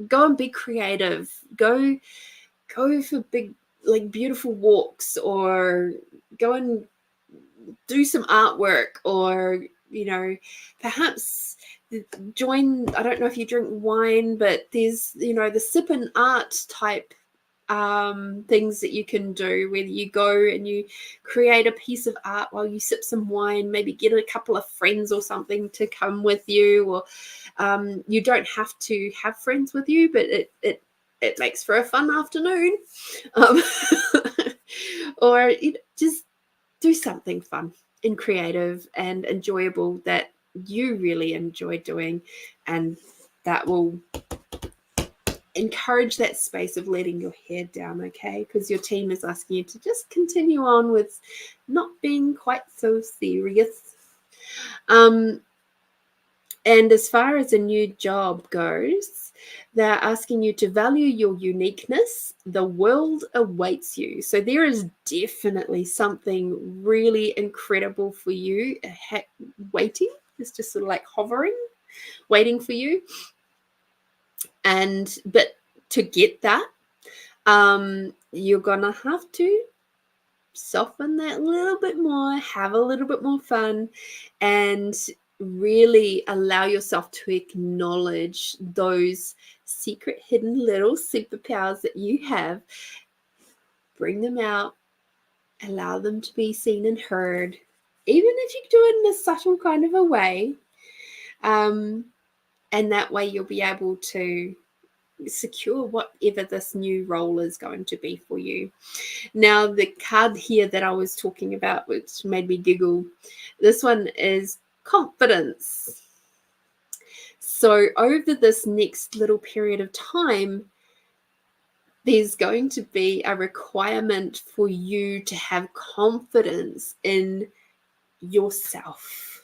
go and be creative. Go for big, like beautiful walks, or go and do some artwork, or, you know, perhaps join, I don't know if you drink wine, but there's, you know, the sip and art type things that you can do, where you go and you create a piece of art while you sip some wine, maybe get a couple of friends or something to come with you, or you don't have to have friends with you, but it makes for a fun afternoon. Or just do something fun and creative and enjoyable that you really enjoy doing, and that will encourage that space of letting your hair down, okay? Because your team is asking you to just continue on with not being quite so serious. And as far as a new job goes, they're asking you to value your uniqueness. The world awaits you. So there is definitely something really incredible for you waiting. It's just sort of like hovering, waiting for you. But to get that, you're gonna have to soften that a little bit more, have a little bit more fun, and really allow yourself to acknowledge those secret hidden little superpowers that you have. Bring them out, allow them to be seen and heard, even if you do it in a subtle kind of a way. And that way you'll be able to secure whatever this new role is going to be for you. Now, the card here that I was talking about, which made me giggle, this one is confidence. So over this next little period of time, there's going to be a requirement for you to have confidence in yourself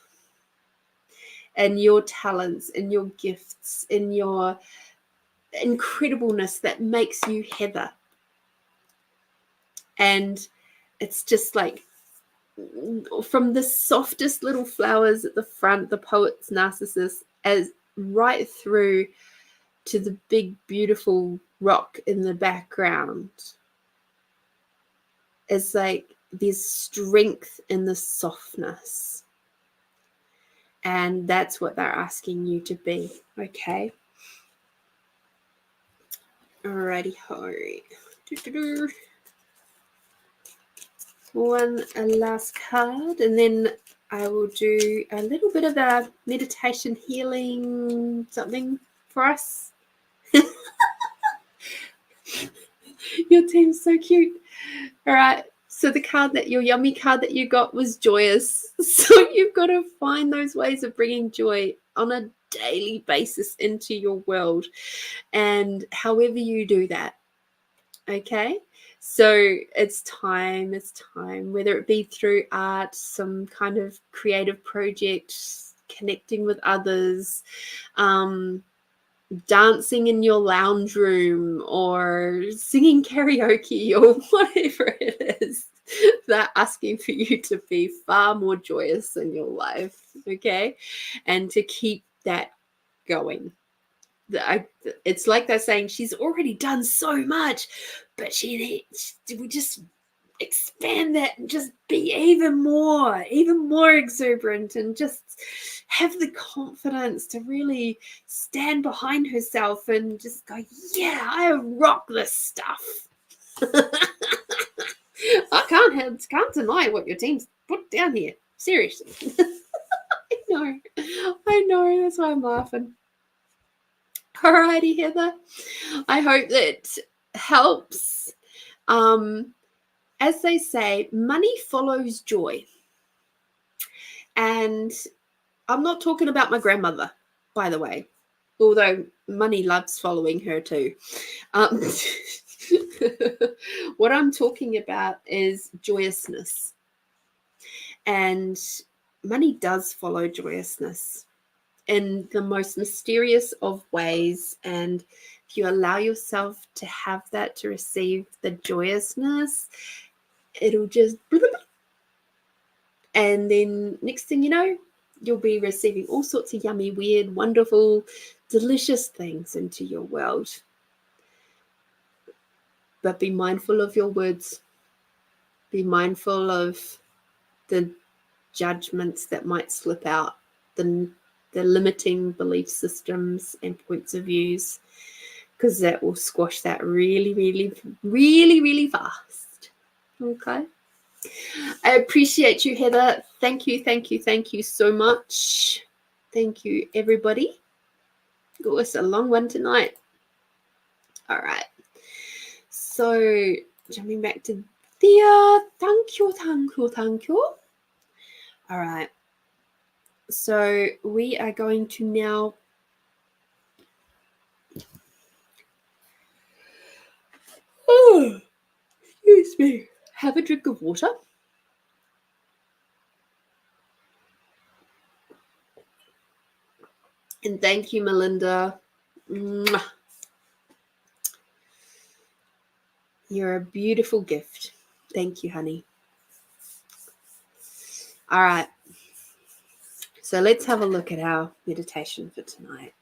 and your talents and your gifts and your incredibleness that makes you Heather. And it's just like, from the softest little flowers at the front, the poet's narcissus, as right through to the big beautiful rock in the background. It's like there's strength in the softness, and that's what they're asking you to be. Okay, alrighty, hurry. One last card, and then I will do a little bit of a meditation healing something for us. Your team's so cute. All right, so the card that your yummy card that you got was joyous. So you've got to find those ways of bringing joy on a daily basis into your world, and however you do that. Okay, so it's time, whether it be through art, some kind of creative project, connecting with others, dancing in your lounge room, or singing karaoke, or whatever it is. They're asking for you to be far more joyous in your life, okay? And to keep that going. It's like they're saying she's already done so much, but we just expand that and just be even more exuberant, and just have the confidence to really stand behind herself and just go, yeah, I rock this stuff. I can't deny what your team's put down here. Seriously. I know, that's why I'm laughing. Alrighty, Heather. I hope that helps. As they say, money follows joy. And I'm not talking about my grandmother, by the way, although money loves following her too. What I'm talking about is joyousness. And money does follow joyousness in the most mysterious of ways. And if you allow yourself to have that, to receive the joyousness, it'll just, and then next thing you know, you'll be receiving all sorts of yummy, weird, wonderful, delicious things into your world. But be mindful of your words. Be mindful of the judgments that might slip out, the limiting belief systems and points of views, because that will squash that really, really, really, really fast. Okay. I appreciate you, Heather. Thank you so much. Thank you, everybody. Oh, it's a long one tonight. All right. So jumping back to Thea. Thank you. All right. So we are going to now excuse me, have a drink of water. And thank you, Melinda. Mwah. You're a beautiful gift. Thank you, honey. All right. So let's have a look at our meditation for tonight.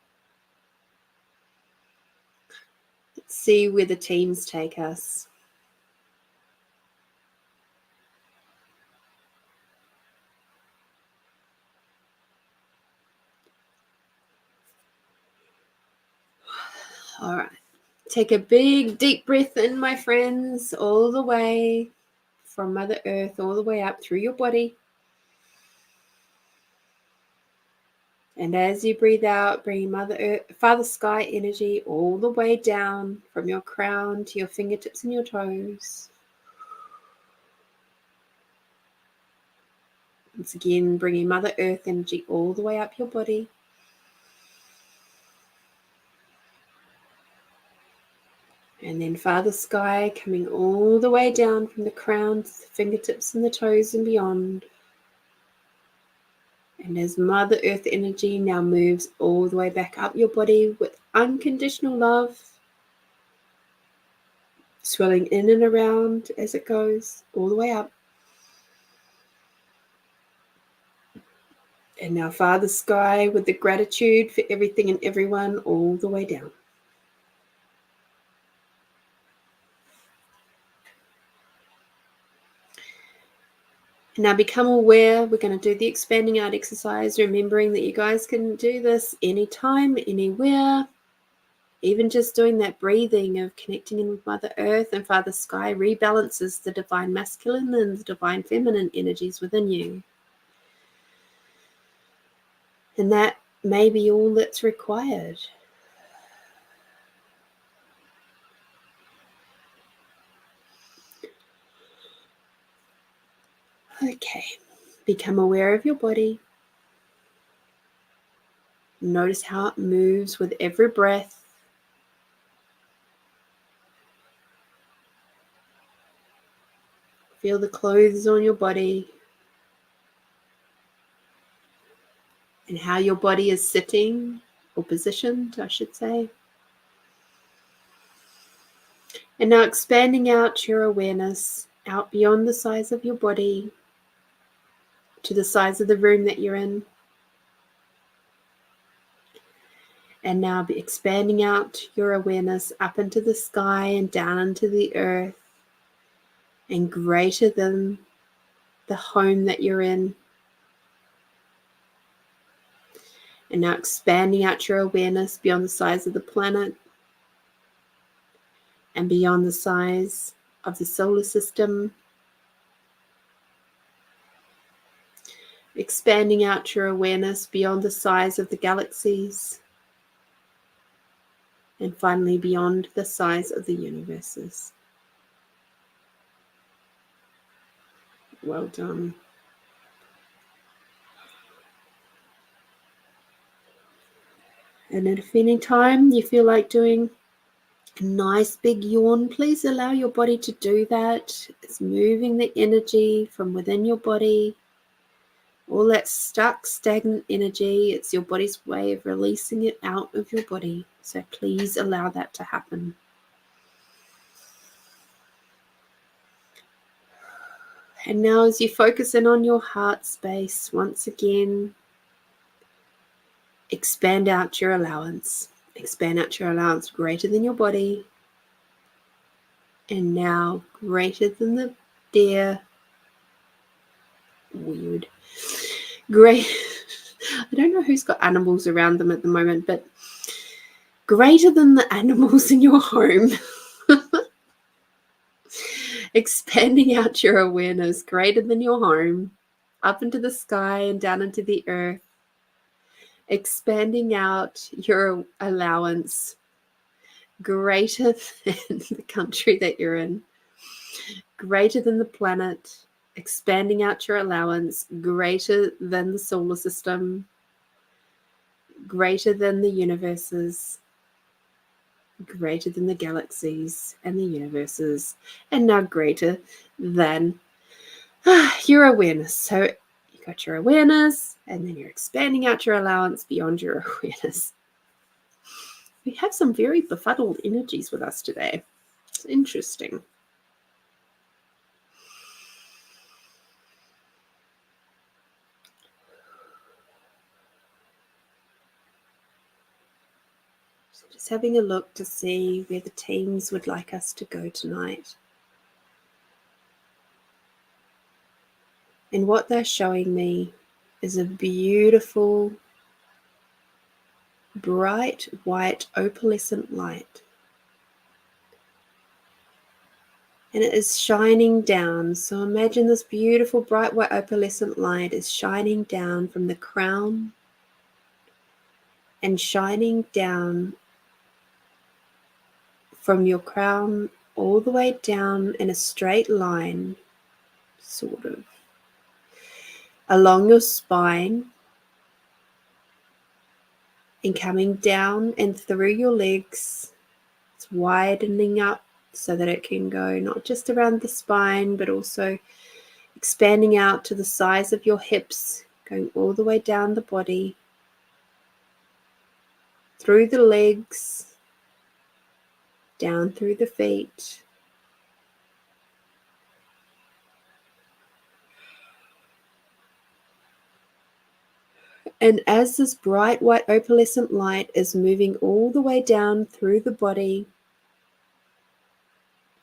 Let's see where the teams take us. All right. Take a big, deep breath in, my friends, all the way from Mother Earth, all the way up through your body. And as you breathe out, bring Mother Earth, Father Sky energy all the way down from your crown to your fingertips and your toes. Once again, bringing Mother Earth energy all the way up your body. And then Father Sky coming all the way down from the crown to the fingertips and the toes and beyond. And as Mother Earth energy now moves all the way back up your body with unconditional love, swelling in and around as it goes all the way up. And now Father Sky with the gratitude for everything and everyone all the way down. And now become aware. We're going to do the expanding out exercise, remembering that you guys can do this anytime, anywhere. Even just doing that breathing of connecting in with Mother Earth and Father Sky rebalances the divine masculine and the divine feminine energies within you. And that may be all that's required. Okay, become aware of your body. Notice how it moves with every breath. Feel the clothes on your body and how your body is sitting or positioned, I should say. And now expanding out your awareness out beyond the size of your body to the size of the room that you're in. And now be expanding out your awareness up into the sky and down into the earth and greater than the home that you're in. And now expanding out your awareness beyond the size of the planet and beyond the size of the solar system. Expanding out your awareness beyond the size of the galaxies. And finally, beyond the size of the universes. Well done. And if any time you feel like doing a nice big yawn, please allow your body to do that. It's moving the energy from within your body. All that stuck, stagnant energy, it's your body's way of releasing it out of your body. So please allow that to happen. And now as you focus in on your heart space, once again, expand out your allowance. Expand out your allowance greater than your body. And now greater than the deer. Weird. Great. I don't know who's got animals around them at the moment, but greater than the animals in your home. Expanding out your awareness greater than your home, up into the sky and down into the earth. Expanding out your allowance greater than the country that you're in, greater than the planet. Expanding out your allowance greater than the solar system, greater than the universes, greater than the galaxies and the universes, and now greater than your awareness. So you got your awareness, and then you're expanding out your allowance beyond your awareness. We have some very befuddled energies with us today. It's interesting. So just having a look to see where the teams would like us to go tonight. And what they're showing me is a beautiful bright white opalescent light. And it is shining down. So imagine this beautiful bright white opalescent light is shining down from the crown and shining down from your crown all the way down in a straight line, sort of, along your spine and coming down and through your legs. It's widening up so that it can go not just around the spine, but also expanding out to the size of your hips, going all the way down the body, through the legs, down through the feet. And as this bright white opalescent light is moving all the way down through the body,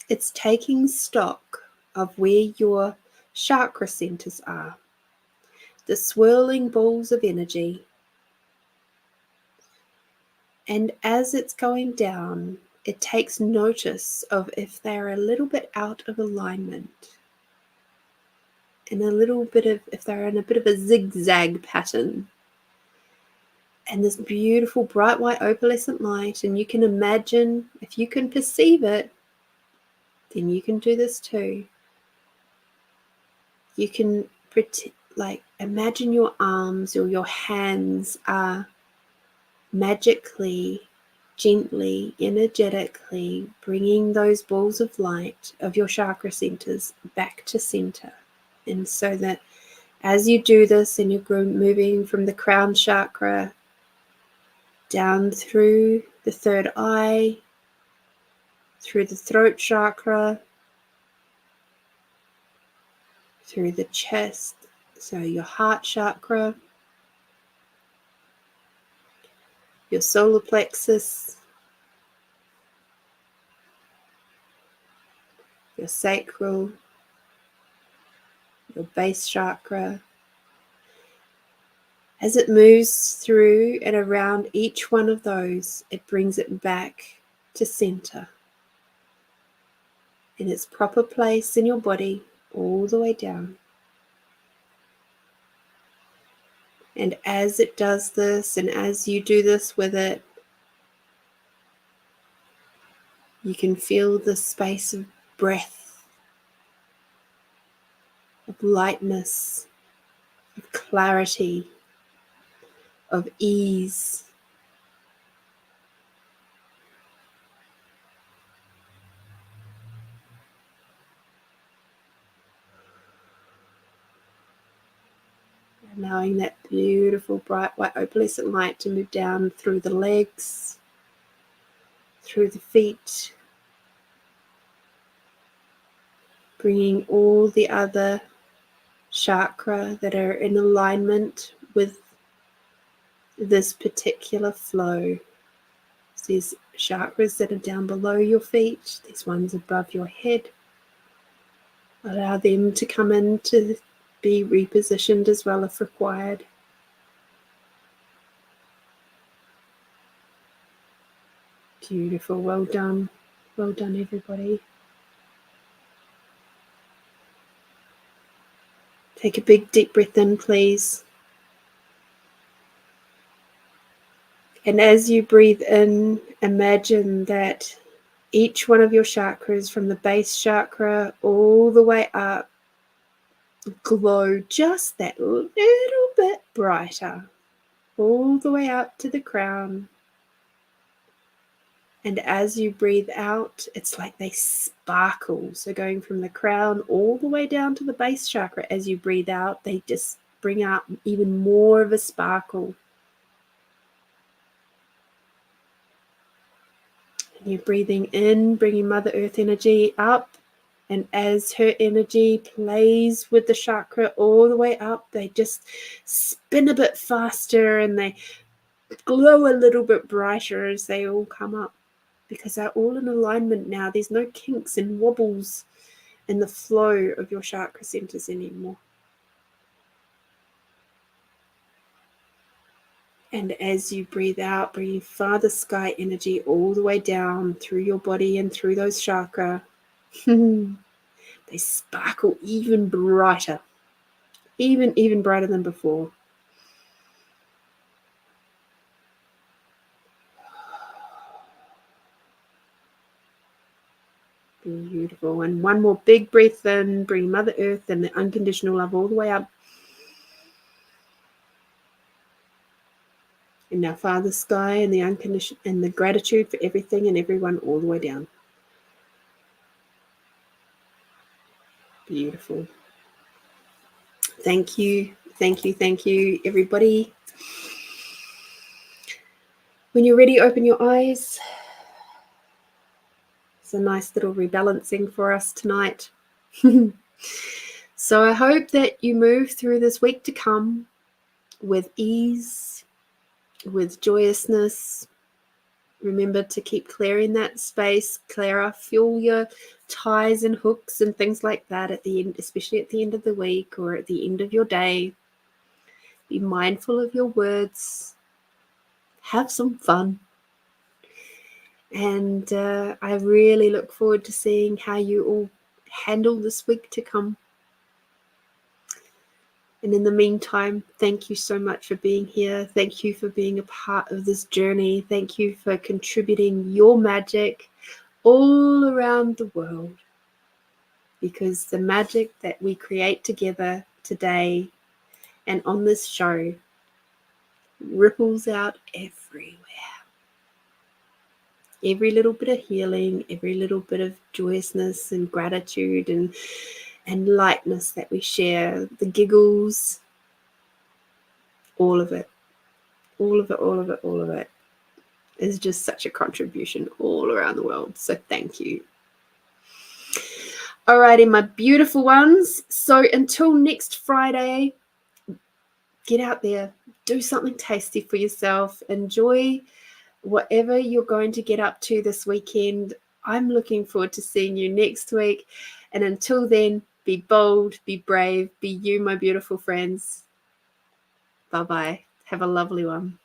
it's taking stock of where your chakra centers are, the swirling balls of energy. And as it's going down, it takes notice of if they're a little bit out of alignment, and if they're in a bit of a zigzag pattern. And this beautiful bright white opalescent light, and you can imagine, if you can perceive it, then you can do this too. You can imagine your arms or your hands are magically, gently, energetically bringing those balls of light of your chakra centers back to center. And so that as you do this and you're moving from the crown chakra down through the third eye, through the throat chakra, through the chest, so your heart chakra, your solar plexus, your sacral, your base chakra. As it moves through and around each one of those, it brings it back to center in its proper place in your body, all the way down. And as it does this, and as you do this with it, you can feel the space of breath, of lightness, of clarity, of ease. Allowing that beautiful bright white opalescent light to move down through the legs, through the feet, bringing all the other chakra that are in alignment with this particular flow. So these chakras that are down below your feet, these ones above your head, allow them to come in to be repositioned as well if required. Beautiful, well done. Well done, everybody. Take a big deep breath in, please. And as you breathe in, imagine that each one of your chakras, from the base chakra all the way up, glow just that little bit brighter, all the way up to the crown. And as you breathe out, it's like they sparkle. So going from the crown all the way down to the base chakra, as you breathe out, they just bring out even more of a sparkle. And you're breathing in, bringing Mother Earth energy up. And as her energy plays with the chakra all the way up, they just spin a bit faster and they glow a little bit brighter as they all come up, because they're all in alignment now. There's no kinks and wobbles in the flow of your chakra centers anymore. And as you breathe out, bringing Father Sky energy all the way down through your body and through those chakras, they sparkle even brighter, even brighter than before. Beautiful. And one more big breath in, bring Mother Earth and the unconditional love all the way up. And now Father Sky and the unconditional and the gratitude for everything and everyone all the way down. Beautiful. Thank you, everybody. When you're ready, open your eyes. It's a nice little rebalancing for us tonight. So I hope that you move through this week to come with ease, with joyousness. Remember to keep clearing that space, clear off all your ties and hooks and things like that at the end, especially at the end of the week or at the end of your day. Be mindful of your words. Have some fun. And I really look forward to seeing how you all handle this week to come. And in the meantime, thank you so much for being here. Thank you for being a part of this journey. Thank you for contributing your magic all around the world. Because the magic that we create together today and on this show ripples out everywhere. Every little bit of healing, every little bit of joyousness and gratitude and lightness that we share, the giggles, all of it is just such a contribution all around the world. So thank you. Alrighty, my beautiful ones. So until next Friday, get out there, do something tasty for yourself, enjoy whatever you're going to get up to this weekend. I'm looking forward to seeing you next week. And until then, be bold, be brave, be you, my beautiful friends. Bye-bye. Have a lovely one.